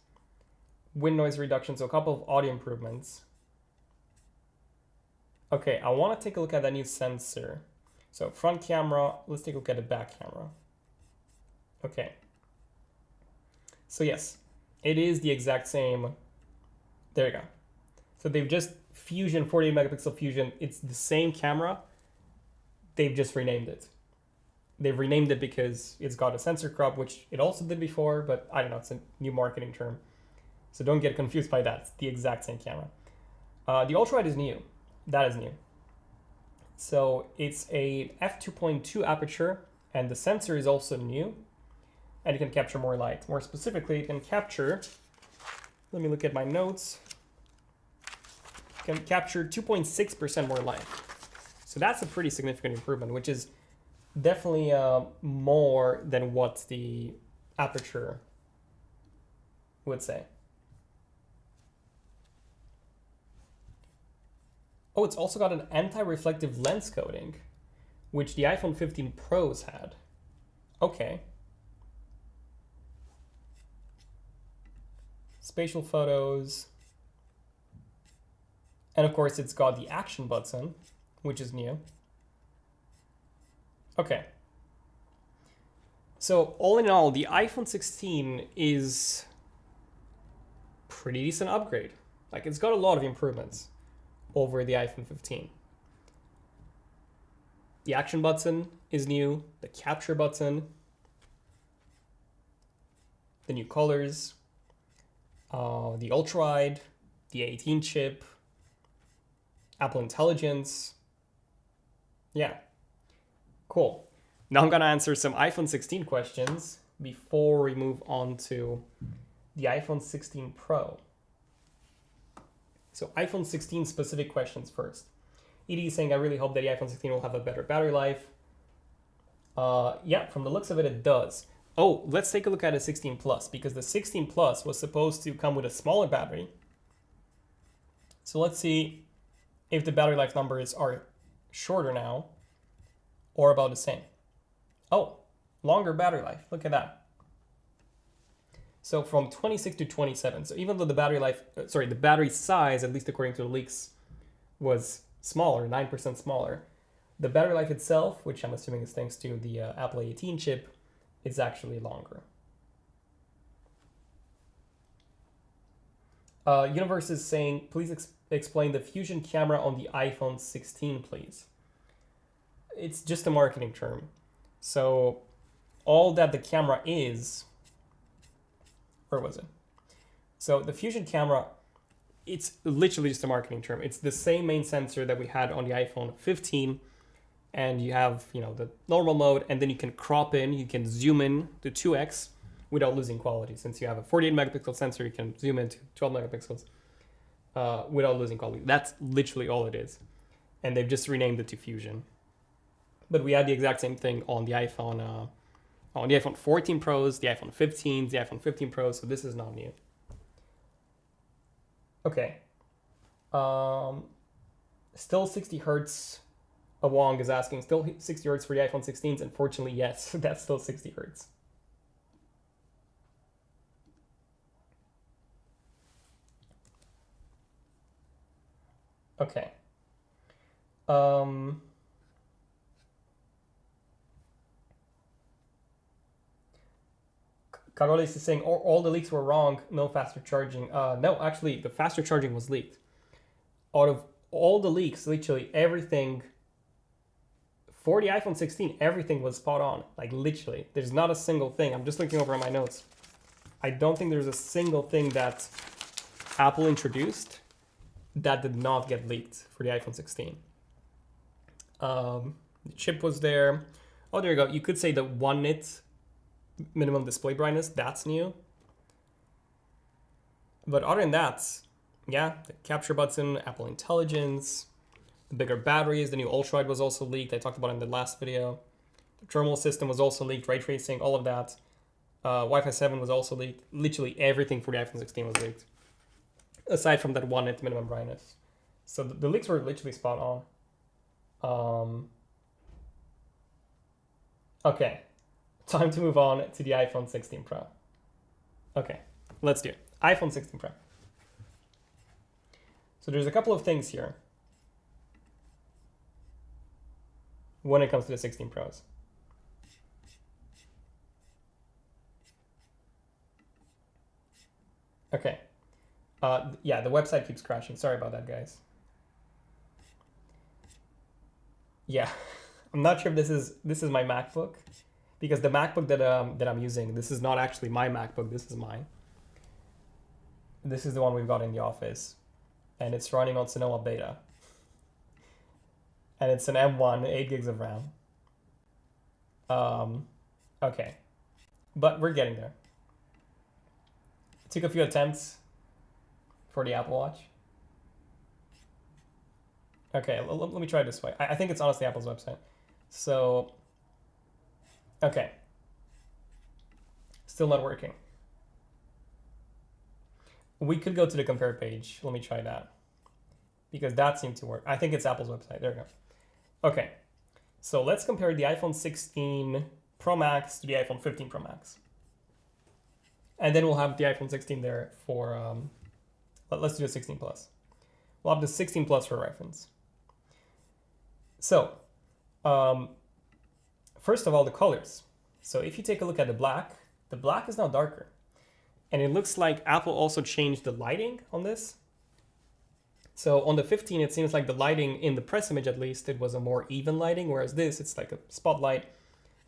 wind noise reduction, so a couple of audio improvements. Okay, I want to take a look at that new sensor. So front camera, let's take a look at the back camera. Okay. So yes, it is the exact same. There you go. So they've just Fusion, 48 megapixel Fusion. It's the same camera. They've just renamed it. They've renamed it because it's got a sensor crop, which it also did before, but I don't know, it's a new marketing term. So don't get confused by that. It's the exact same camera. The ultrawide is new. That is new. So it's a f2.2 aperture, and the sensor is also new, and it can capture more light. More specifically, it can capture, let me look at my notes. can capture 2.6% more light. So that's a pretty significant improvement, which is definitely more than what the aperture would say. Oh, it's also got an anti-reflective lens coating, which the iPhone 15 Pros had. Okay. Spatial photos. And of course, it's got the action button, which is new. Okay. So all in all, the iPhone 16 is pretty decent upgrade. Like, it's got a lot of improvements over the iPhone 15. The action button is new, the capture button, the new colors, the ultra-wide, the 18 chip, Apple Intelligence. Yeah, cool. Now I'm gonna answer some iPhone 16 questions before we move on to the iPhone 16 Pro. So iPhone 16 specific questions first. Edie is saying, I really hope that the iPhone 16 will have a better battery life. Yeah, from the looks of it, it does. Oh, let's take a look at a 16 Plus, because the 16 Plus was supposed to come with a smaller battery. So let's see if the battery life numbers are shorter now or about the same. Oh, longer battery life. Look at that. So from 26 to 27. So even though the battery life, the battery size, at least according to the leaks, was smaller, 9% smaller, the battery life itself, which I'm assuming is thanks to the Apple A18 chip, is actually longer. Universe is saying, please explain the Fusion camera on the iPhone 16, please. It's just a marketing term. So all that the camera is, where was it? So the Fusion camera, it's literally just a marketing term. It's the same main sensor that we had on the iPhone 15, and you have, the normal mode, and then you can crop in, you can zoom in to 2x without losing quality. Since you have a 48 megapixel sensor, you can zoom in to 12 megapixels without losing quality. That's literally all it is. And they've just renamed it to Fusion. But we had the exact same thing on the iPhone 14 Pros, the iPhone 15s, the iPhone 15 Pros, so this is not new. Okay. Still 60 hertz. Wong is asking, still 60 hertz for the iPhone 16s? Unfortunately, yes, that's still 60 hertz. Okay. Carolis is saying all the leaks were wrong, no faster charging. No, actually, the faster charging was leaked. Out of all the leaks, literally everything for the iPhone 16, everything was spot on. Like, literally, there's not a single thing. I'm just looking over my notes. I don't think there's a single thing that Apple introduced that did not get leaked for the iPhone 16. The chip was there. Oh, there you go. You could say the 1 nit minimum display brightness, that's new. But other than that, yeah, the capture button, Apple Intelligence, the bigger batteries, the new ultra-wide was also leaked. I talked about it in the last video. The terminal system was also leaked, ray tracing, all of that. Wi-Fi 7 was also leaked. Literally everything for the iPhone 16 was leaked, aside from that 1 nit minimum brightness. So the leaks were literally spot on. Okay, time to move on to the iPhone 16 Pro. Okay, let's do it. iPhone 16 Pro. So there's a couple of things here when it comes to the 16 Pros. Okay. Yeah, the website keeps crashing. Sorry about that, guys. Yeah, I'm not sure if this is my MacBook, because the MacBook that I'm using, this is not actually my MacBook. This is mine. This is the one we've got in the office, and it's running on Sonoma Beta. And it's an M1, 8 gigs of RAM. Okay, but we're getting there. It took a few attempts for the Apple Watch. Okay, let me try it this way. I think it's honestly Apple's website. So, okay. Still not working. We could go to the compare page. Let me try that. Because that seemed to work. I think it's Apple's website. There we go. Okay. So let's compare the iPhone 16 Pro Max to the iPhone 15 Pro Max. And then we'll have the iPhone 16 there for, let's do the 16 Plus. We'll have the 16 Plus for reference. So, first of all, the colors. So if you take a look at the black is now darker. And it looks like Apple also changed the lighting on this. So on the 15, it seems like the lighting in the press image, at least, it was a more even lighting, whereas this, it's like a spotlight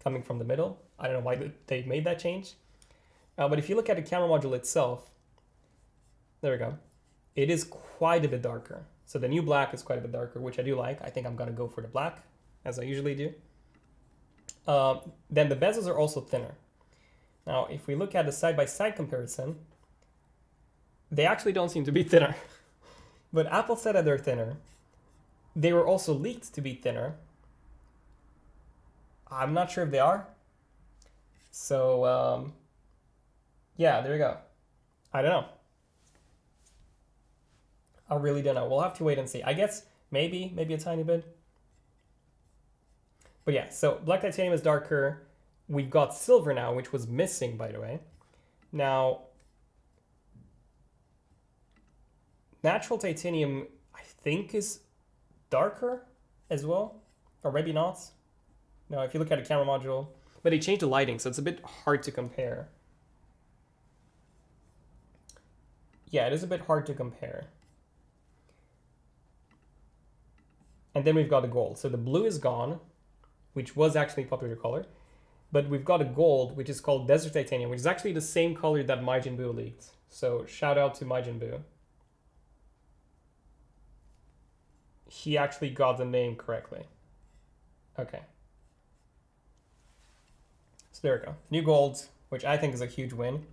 coming from the middle. I don't know why they made that change. But if you look at the camera module itself, there we go. It is quite a bit darker. So the new black is quite a bit darker, which I do like. I think I'm going to go for the black, as I usually do. Then the bezels are also thinner. Now, if we look at the side-by-side comparison, they actually don't seem to be thinner. But Apple said that they're thinner. They were also leaked to be thinner. I'm not sure if they are. So, yeah, there you go. I don't know. I really don't know. We'll have to wait and see. I guess maybe a tiny bit. But yeah, so black titanium is darker. We've got silver now, which was missing, by the way. Now, natural titanium, I think, is darker as well. Or maybe not. No, if you look at a camera module. But they changed the lighting, so it's a bit hard to compare. Yeah, it is a bit hard to compare. And then we've got the gold. So the blue is gone, which was actually a popular color. But we've got a gold, which is called Desert Titanium, which is actually the same color that Majin Buu leaked. So shout out to Majin Buu. He actually got the name correctly. Okay. So there we go. New gold, which I think is a huge win.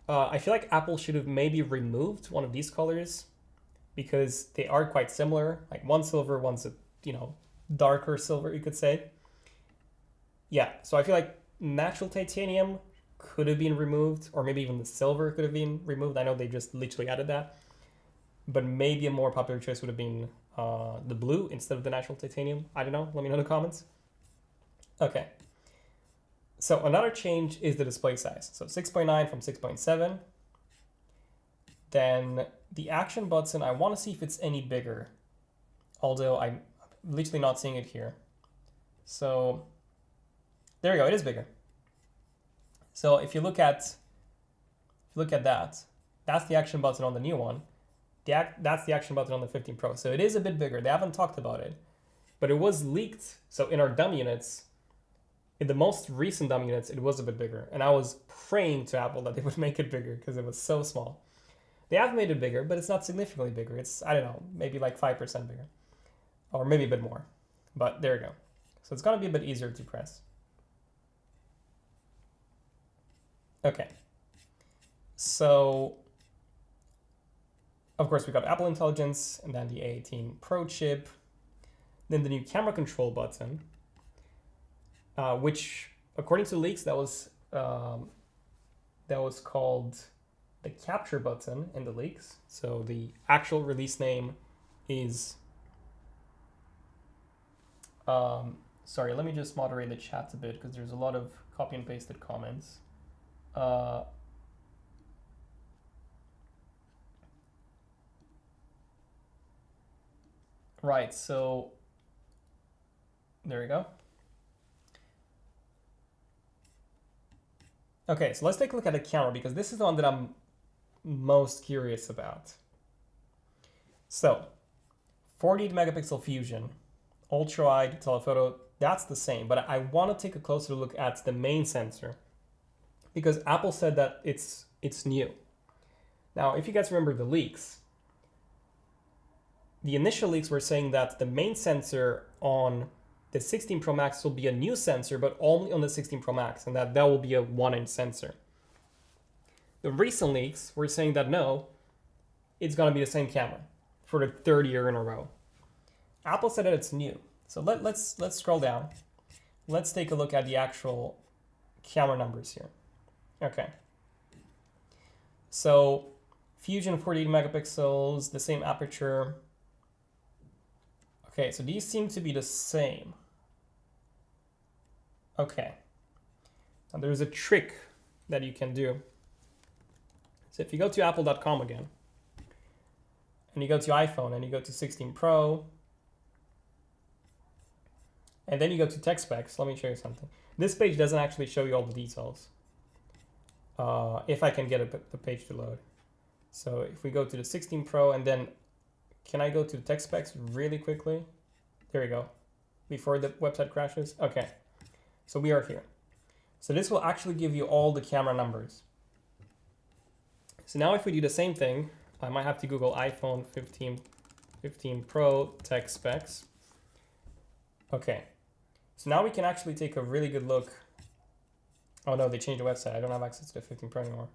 I feel like Apple should have maybe removed one of these colors because they are quite similar. Like one's silver, one's a, darker silver, you could say. Yeah, so I feel like natural titanium could have been removed, or maybe even the silver could have been removed. I know they just literally added that. But maybe a more popular choice would have been the blue instead of the natural titanium. I don't know. Let me know in the comments. Okay. So another change is the display size. So 6.9 from 6.7. Then the action button, I want to see if it's any bigger. Although I'm literally not seeing it here. So there we go. It is bigger. So if you look at that, that's the action button on the new one. That's the action button on the 15 Pro. So it is a bit bigger. They haven't talked about it, but it was leaked. So in our dummy units, in the most recent dummy units, it was a bit bigger. And I was praying to Apple that they would make it bigger because it was so small. They have made it bigger, but it's not significantly bigger. It's, I don't know, maybe like 5% bigger. Or maybe a bit more. But there you go. So it's going to be a bit easier to press. Okay. So, of course, we got Apple Intelligence, and then the A18 Pro chip. Then the new camera control button, which, according to leaks, that was called the capture button in the leaks. So the actual release name is... sorry, let me just moderate the chat a bit because there's a lot of copy and pasted comments. Right, so there we go. Okay, so let's take a look at the camera because this is the one that I'm most curious about. So 48 megapixel fusion, ultra wide telephoto, that's the same, but I want to take a closer look at the main sensor because Apple said that it's new. Now, if you guys remember the leaks, the initial leaks were saying that the main sensor on the 16 Pro Max will be a new sensor, but only on the 16 Pro Max, and that will be a 1-inch sensor. The recent leaks were saying that no, it's going to be the same camera for the third year in a row. Apple said that it's new. So let's scroll down. Let's take a look at the actual camera numbers here. Okay. So Fusion 48 megapixels, the same aperture. Okay, so these seem to be the same. Okay. Now there's a trick that you can do. So if you go to apple.com again, and you go to iPhone and you go to 16 Pro, and then you go to tech specs, let me show you something. This page doesn't actually show you all the details. If I can get the page to load. So if we go to the 16 Pro and then, can I go to the tech specs really quickly? There we go. Before the website crashes. Okay. So we are here. So this will actually give you all the camera numbers. So now if we do the same thing, I might have to Google iPhone 15 Pro tech specs. Okay. So now we can actually take a really good look. Oh no, they changed the website. I don't have access to the 15 Pro anymore.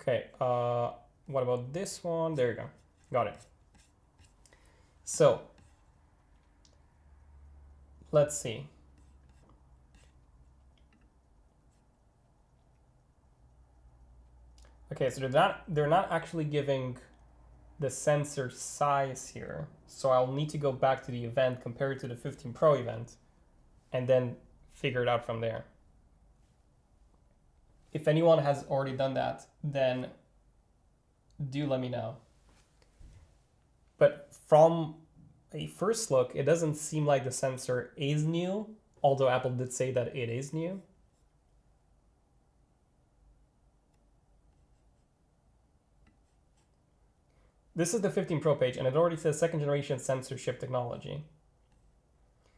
Okay, what about this one? There you go. Got it. So, let's see. Okay, so they're not actually giving the sensor size here. So I'll need to go back to the event, compare it to the 15 Pro event, and then figure it out from there. If anyone has already done that, then do let me know. But from a first look, it doesn't seem like the sensor is new, although Apple did say that it is new. This is the 15 Pro page, and it already says second generation sensor chip technology.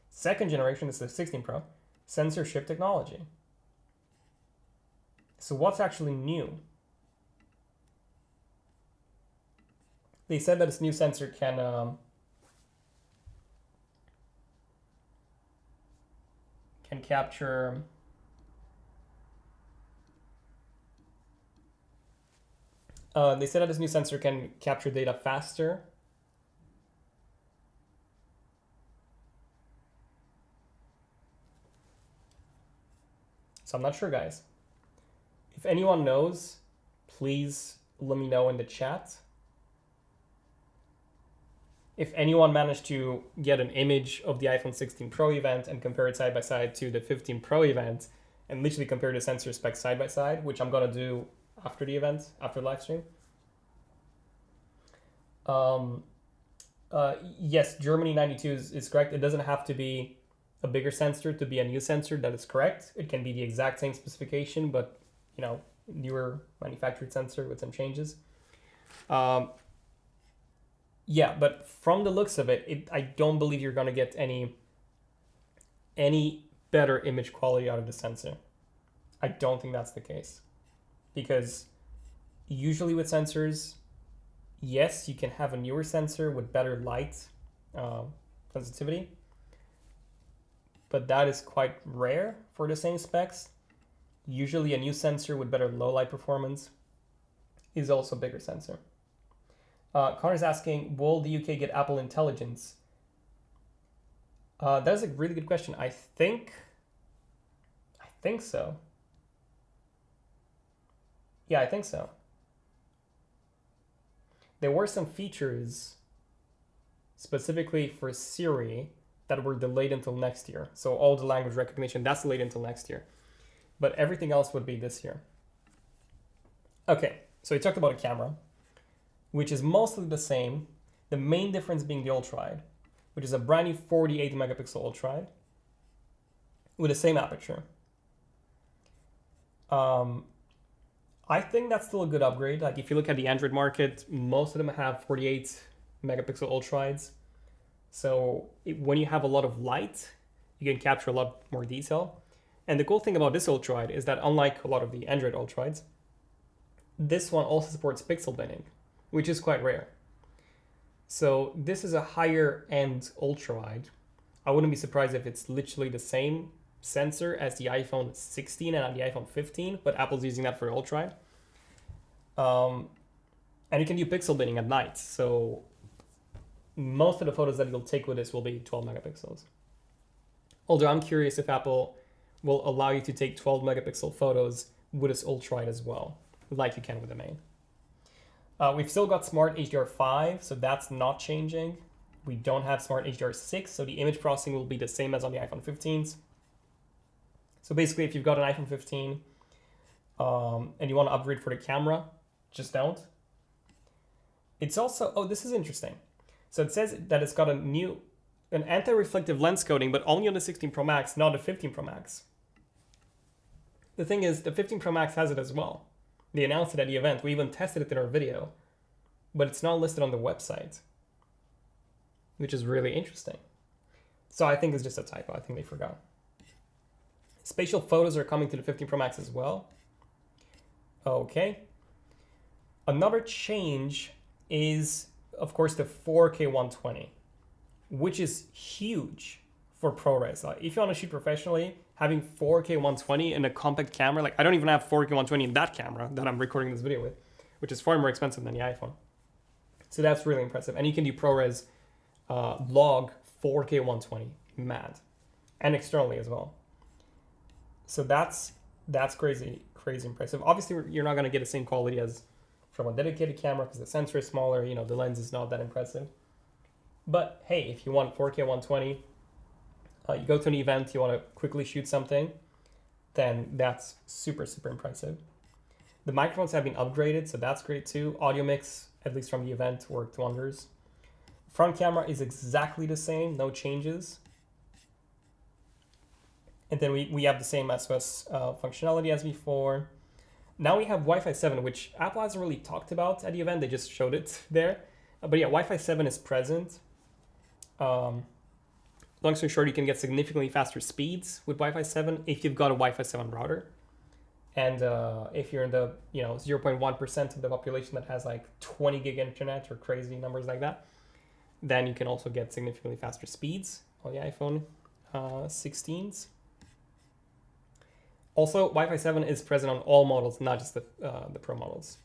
Second generation is the 16 Pro, sensor chip technology. So what's actually new? They said that this new sensor can capture they said that this new sensor can capture data faster. So I'm not sure, guys. If anyone knows, please let me know in the chat. If anyone managed to get an image of the iPhone 16 Pro event and compare it side by side to the 15 Pro event and literally compare the sensor specs side by side, which I'm gonna do after the event, after the live stream. Yes, Germany 92 is correct. It doesn't have to be a bigger sensor to be a new sensor. That is correct. It can be the exact same specification, but you know, newer manufactured sensor with some changes. Yeah, but from the looks of it, I don't believe you're gonna get any better image quality out of the sensor. I don't think that's the case. Because usually with sensors, yes, you can have a newer sensor with better light sensitivity, but that is quite rare for the same specs. Usually a new sensor with better low light performance is also a bigger sensor. Connor's asking, will the UK get Apple Intelligence? That is a really good question. I think so. Yeah, I think so. There were some features specifically for Siri that were delayed until next year. So all the language recognition, that's delayed until next year. But everything else would be this year. Okay, so we talked about a camera, which is mostly the same. The main difference being the ultra-wide, which is a brand new 48 megapixel ultra-wide with the same aperture. I think that's still a good upgrade. Like if you look at the Android market, most of them have 48 megapixel ultra-wides. So when you have a lot of light, you can capture a lot more detail. And the cool thing about this ultra-wide is that unlike a lot of the Android ultra-wides, this one also supports pixel binning, which is quite rare. So this is a higher end ultra-wide. I wouldn't be surprised if it's literally the same sensor as the iPhone 16 and the iPhone 15, but Apple's using that for ultra-wide. And you can do pixel binning at night. So most of the photos that you'll take with this will be 12 megapixels. Although I'm curious if Apple will allow you to take 12 megapixel photos with this ultrawide as well, like you can with the main. We've still got Smart HDR5, so that's not changing. We don't have Smart HDR6, so the image processing will be the same as on the iPhone 15s. So basically, if you've got an iPhone 15 and you want to upgrade for the camera, just don't. It's also, oh, this is interesting. So it says that it's got an anti-reflective lens coating, but only on the 16 Pro Max, not the 15 Pro Max. The thing is, the 15 Pro Max has it as well. They announced it at the event. We even tested it in our video, but it's not listed on the website, which is really interesting. So I think it's just a typo. I think they forgot. Spatial photos are coming to the 15 Pro Max as well. Okay. Another change is, of course, the 4K 120, which is huge for ProRes. If you want to shoot professionally, having 4K 120 in a compact camera, like I don't even have 4K 120 in that camera that I'm recording this video with, which is far more expensive than the iPhone. So that's really impressive. And you can do ProRes log 4K 120, mad, and externally as well. So that's crazy impressive. Obviously, you're not going to get the same quality as from a dedicated camera because the sensor is smaller. You know, the lens is not that impressive. But hey, if you want 4K 120, you go to an event, you want to quickly shoot something, then that's super impressive. The microphones have been upgraded, so that's great too. Audio mix, at least from the event, worked wonders. Front camera is exactly the same, no changes. And then we have the same SOS functionality as before. Now we have Wi-Fi 7, which Apple hasn't really talked about at the event. They just showed it there. But yeah, Wi-Fi 7 is present. Long story short, you can get significantly faster speeds with Wi-Fi 7 if you've got a Wi-Fi 7 router. And if you're in the 0.1% of the population that has like 20 gig internet or crazy numbers like that, then you can also get significantly faster speeds on the iPhone 16s. Also, Wi-Fi 7 is present on all models, not just the Pro models.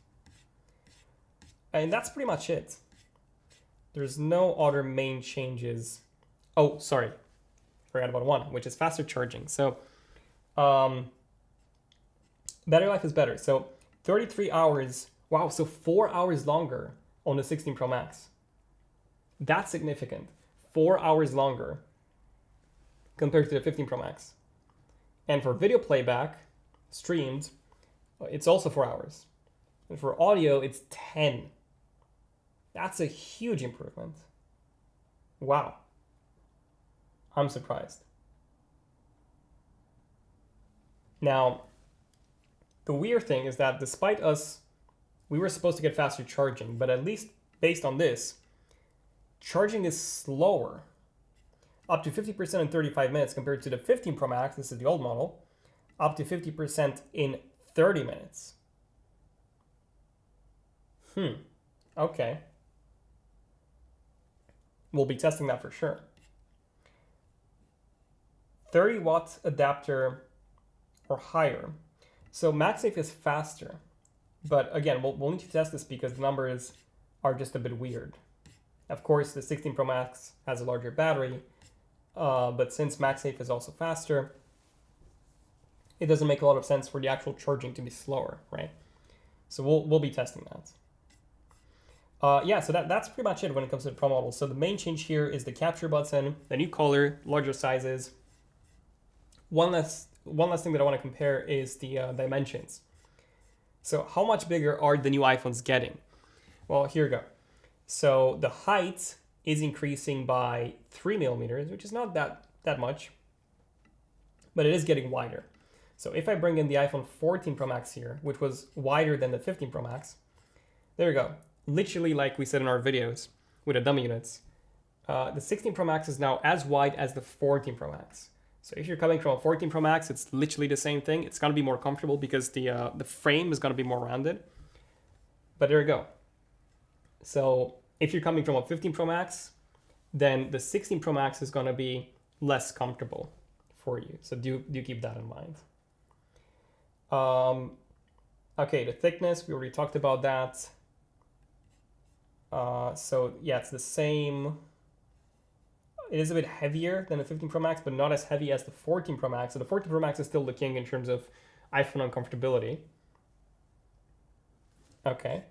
And that's pretty much it. There's no other main changes. Oh, sorry. Forgot about one, which is faster charging. So battery life is better. So 33 hours. Wow, so 4 hours longer on the 16 Pro Max. That's significant. 4 hours longer compared to the 15 Pro Max. And for video playback, streamed, it's also 4 hours. And for audio, it's 10. That's a huge improvement. Wow. I'm surprised. Now, the weird thing is that despite us, we were supposed to get faster charging, but at least based on this, charging is slower. Up to 50% in 35 minutes compared to the 15 Pro Max, this is the old model, up to 50% in 30 minutes. Okay. We'll be testing that for sure. 30 watt adapter or higher. So MagSafe is faster, but again, we'll need to test this because the numbers are just a bit weird. Of course, the 16 Pro Max has a larger battery, but since MagSafe is also faster, it doesn't make a lot of sense for the actual charging to be slower, right? So we'll be testing that. Yeah, so that's pretty much it when it comes to the Pro model. So the main change here is the capture button, the new color, larger sizes. One last thing that I want to compare is the dimensions. So how much bigger are the new iPhones getting? Well, here we go. So the height is increasing by 3 millimeters, which is not that much, but it is getting wider. So if I bring in the iPhone 14 Pro Max here, which was wider than the 15 Pro Max, there we go. Literally, like we said in our videos with the dummy units, the 16 Pro Max is now as wide as the 14 Pro Max. So if you're coming from a 14 Pro Max, it's literally the same thing. It's going to be more comfortable because the frame is going to be more rounded. But there you go. So if you're coming from a 15 Pro Max, then the 16 Pro Max is going to be less comfortable for you. So do keep that in mind. Okay, the thickness, we already talked about that. So yeah, it's the same. It is a bit heavier than the 15 Pro Max, but not as heavy as the 14 Pro Max. So the 14 Pro Max is still the king in terms of iPhone uncomfortability. Okay.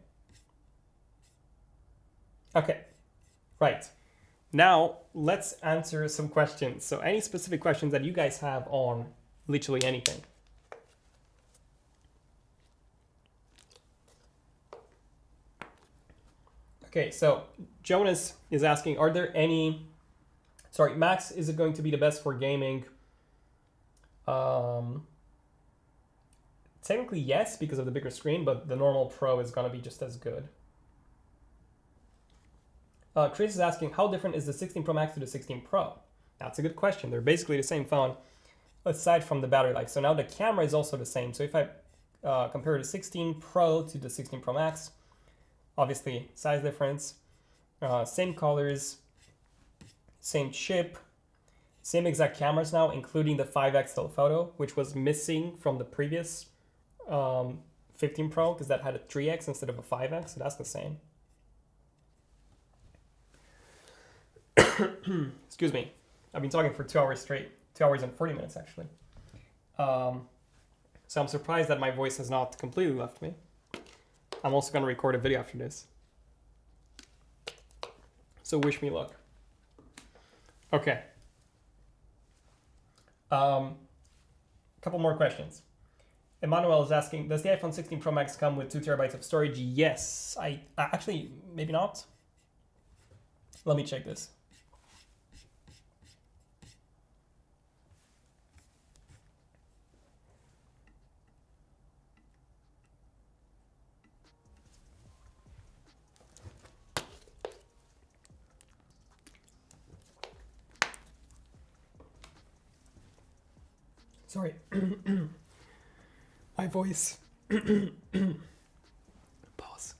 Okay, right. Now let's answer some questions. So any specific questions that you guys have on literally anything. Okay, so Jonas is asking, are there any, sorry, Max, is it going to be the best for gaming? Technically yes, because of the bigger screen, but the normal Pro is gonna be just as good. Chris is asking, how different is the 16 Pro Max to the 16 Pro? That's a good question. They're basically the same phone, aside from the battery life. So now the camera is also the same. So if I compare the 16 Pro to the 16 Pro Max, obviously size difference, same colors, same chip, same exact cameras now, including the 5x telephoto, which was missing from the previous 15 Pro because that had a 3x instead of a 5x, so that's the same. Excuse me. I've been talking for 2 hours straight, 2 hours and 40 minutes actually. So I'm surprised that my voice has not completely left me. I'm also going to record a video after this. So wish me luck. Okay. Couple more questions. Emmanuel is asking, does the iPhone 16 Pro Max come with 2 terabytes of storage? Yes. I actually, maybe not. Let me check this. Sorry. My voice. Pause.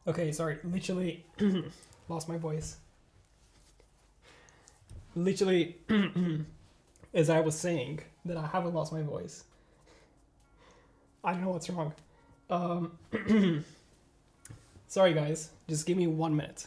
Okay, sorry, literally lost my voice. Literally, as I was saying, that I haven't lost my voice. I don't know what's wrong. Sorry guys, just give me 1 minute.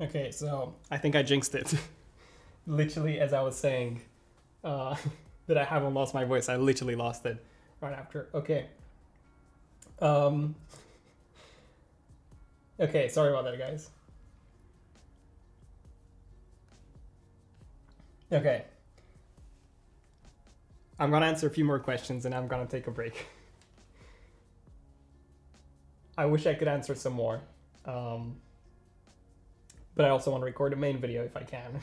Okay, so I think I jinxed it. Literally, as I was saying, that I haven't lost my voice. I literally lost it right after. Okay. Okay, sorry about that, guys. Okay. I'm gonna answer a few more questions and I'm gonna take a break. I wish I could answer some more. But I also want to record a main video if I can.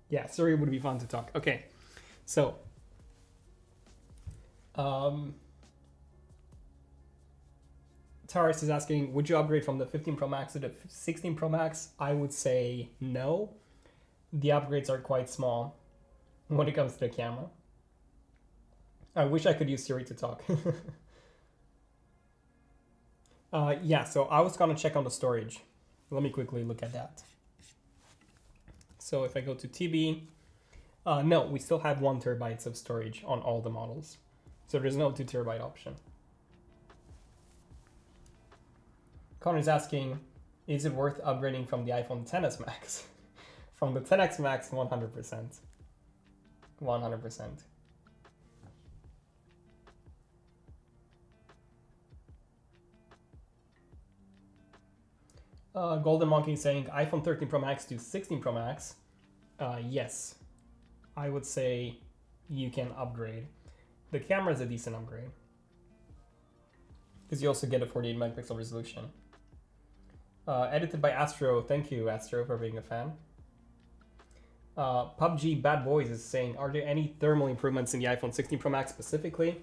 Yeah, Siri would be fun to talk. Okay, so Taurus is asking, would you upgrade from the 15 Pro Max to the 16 Pro Max? I would say no. The upgrades are quite small when it comes to the camera. I wish I could use Siri to talk. Yeah, so I was gonna check on the storage. Let me quickly look at that. So if I go to TB, no, we still have 1 terabyte of storage on all the models. So there's no 2 terabyte option. Connor is asking, is it worth upgrading from the iPhone XS Max? From the XS Max, 100%. 100%. Golden Monkey saying iPhone 13 Pro Max to 16 Pro Max. Yes, I would say you can upgrade. The camera is a decent upgrade because you also get a 48 megapixel resolution. Edited by Astro. Thank you, Astro, for being a fan. PUBG Bad Boys is saying, are there any thermal improvements in the iPhone 16 Pro Max specifically?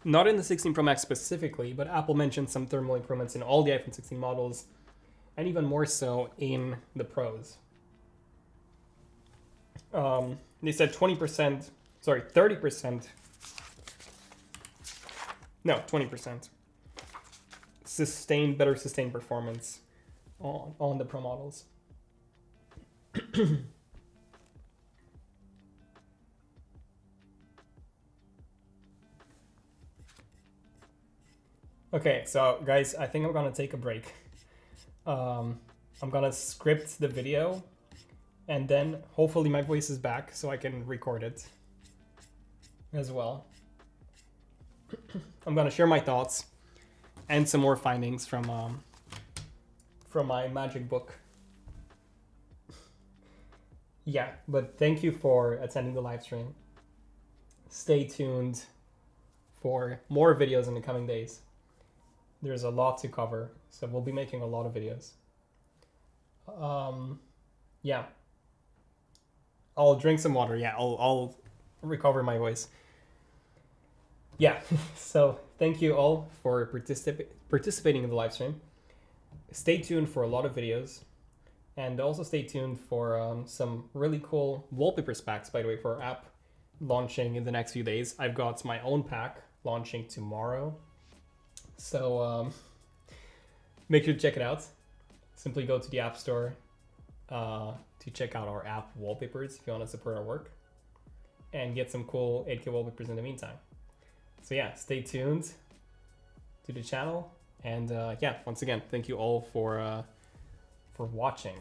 Not in the 16 Pro Max specifically, but Apple mentioned some thermal improvements in all the iPhone 16 models, and even more so in the Pros. They said 20%, sorry, 30%, no, 20% better sustained performance on the Pro models. Okay, so guys, I think I'm gonna take a break. I'm gonna script the video, and then hopefully my voice is back so I can record it as well. I'm gonna share my thoughts and some more findings from my magic book. Yeah, but thank you for attending the live stream. Stay tuned for more videos in the coming days. There's a lot to cover, so we'll be making a lot of videos. Yeah. I'll drink some water. Yeah, I'll recover my voice. Yeah, so thank you all for participating in the live stream. Stay tuned for a lot of videos. And also stay tuned for some really cool wallpaper packs, by the way, for our app launching in the next few days. I've got my own pack launching tomorrow. So make sure to check it out. Simply go to the App Store to check out our app wallpapers if you want to support our work. And get some cool 8K wallpapers in the meantime. So yeah, stay tuned to the channel. And yeah, once again, thank you all for watching.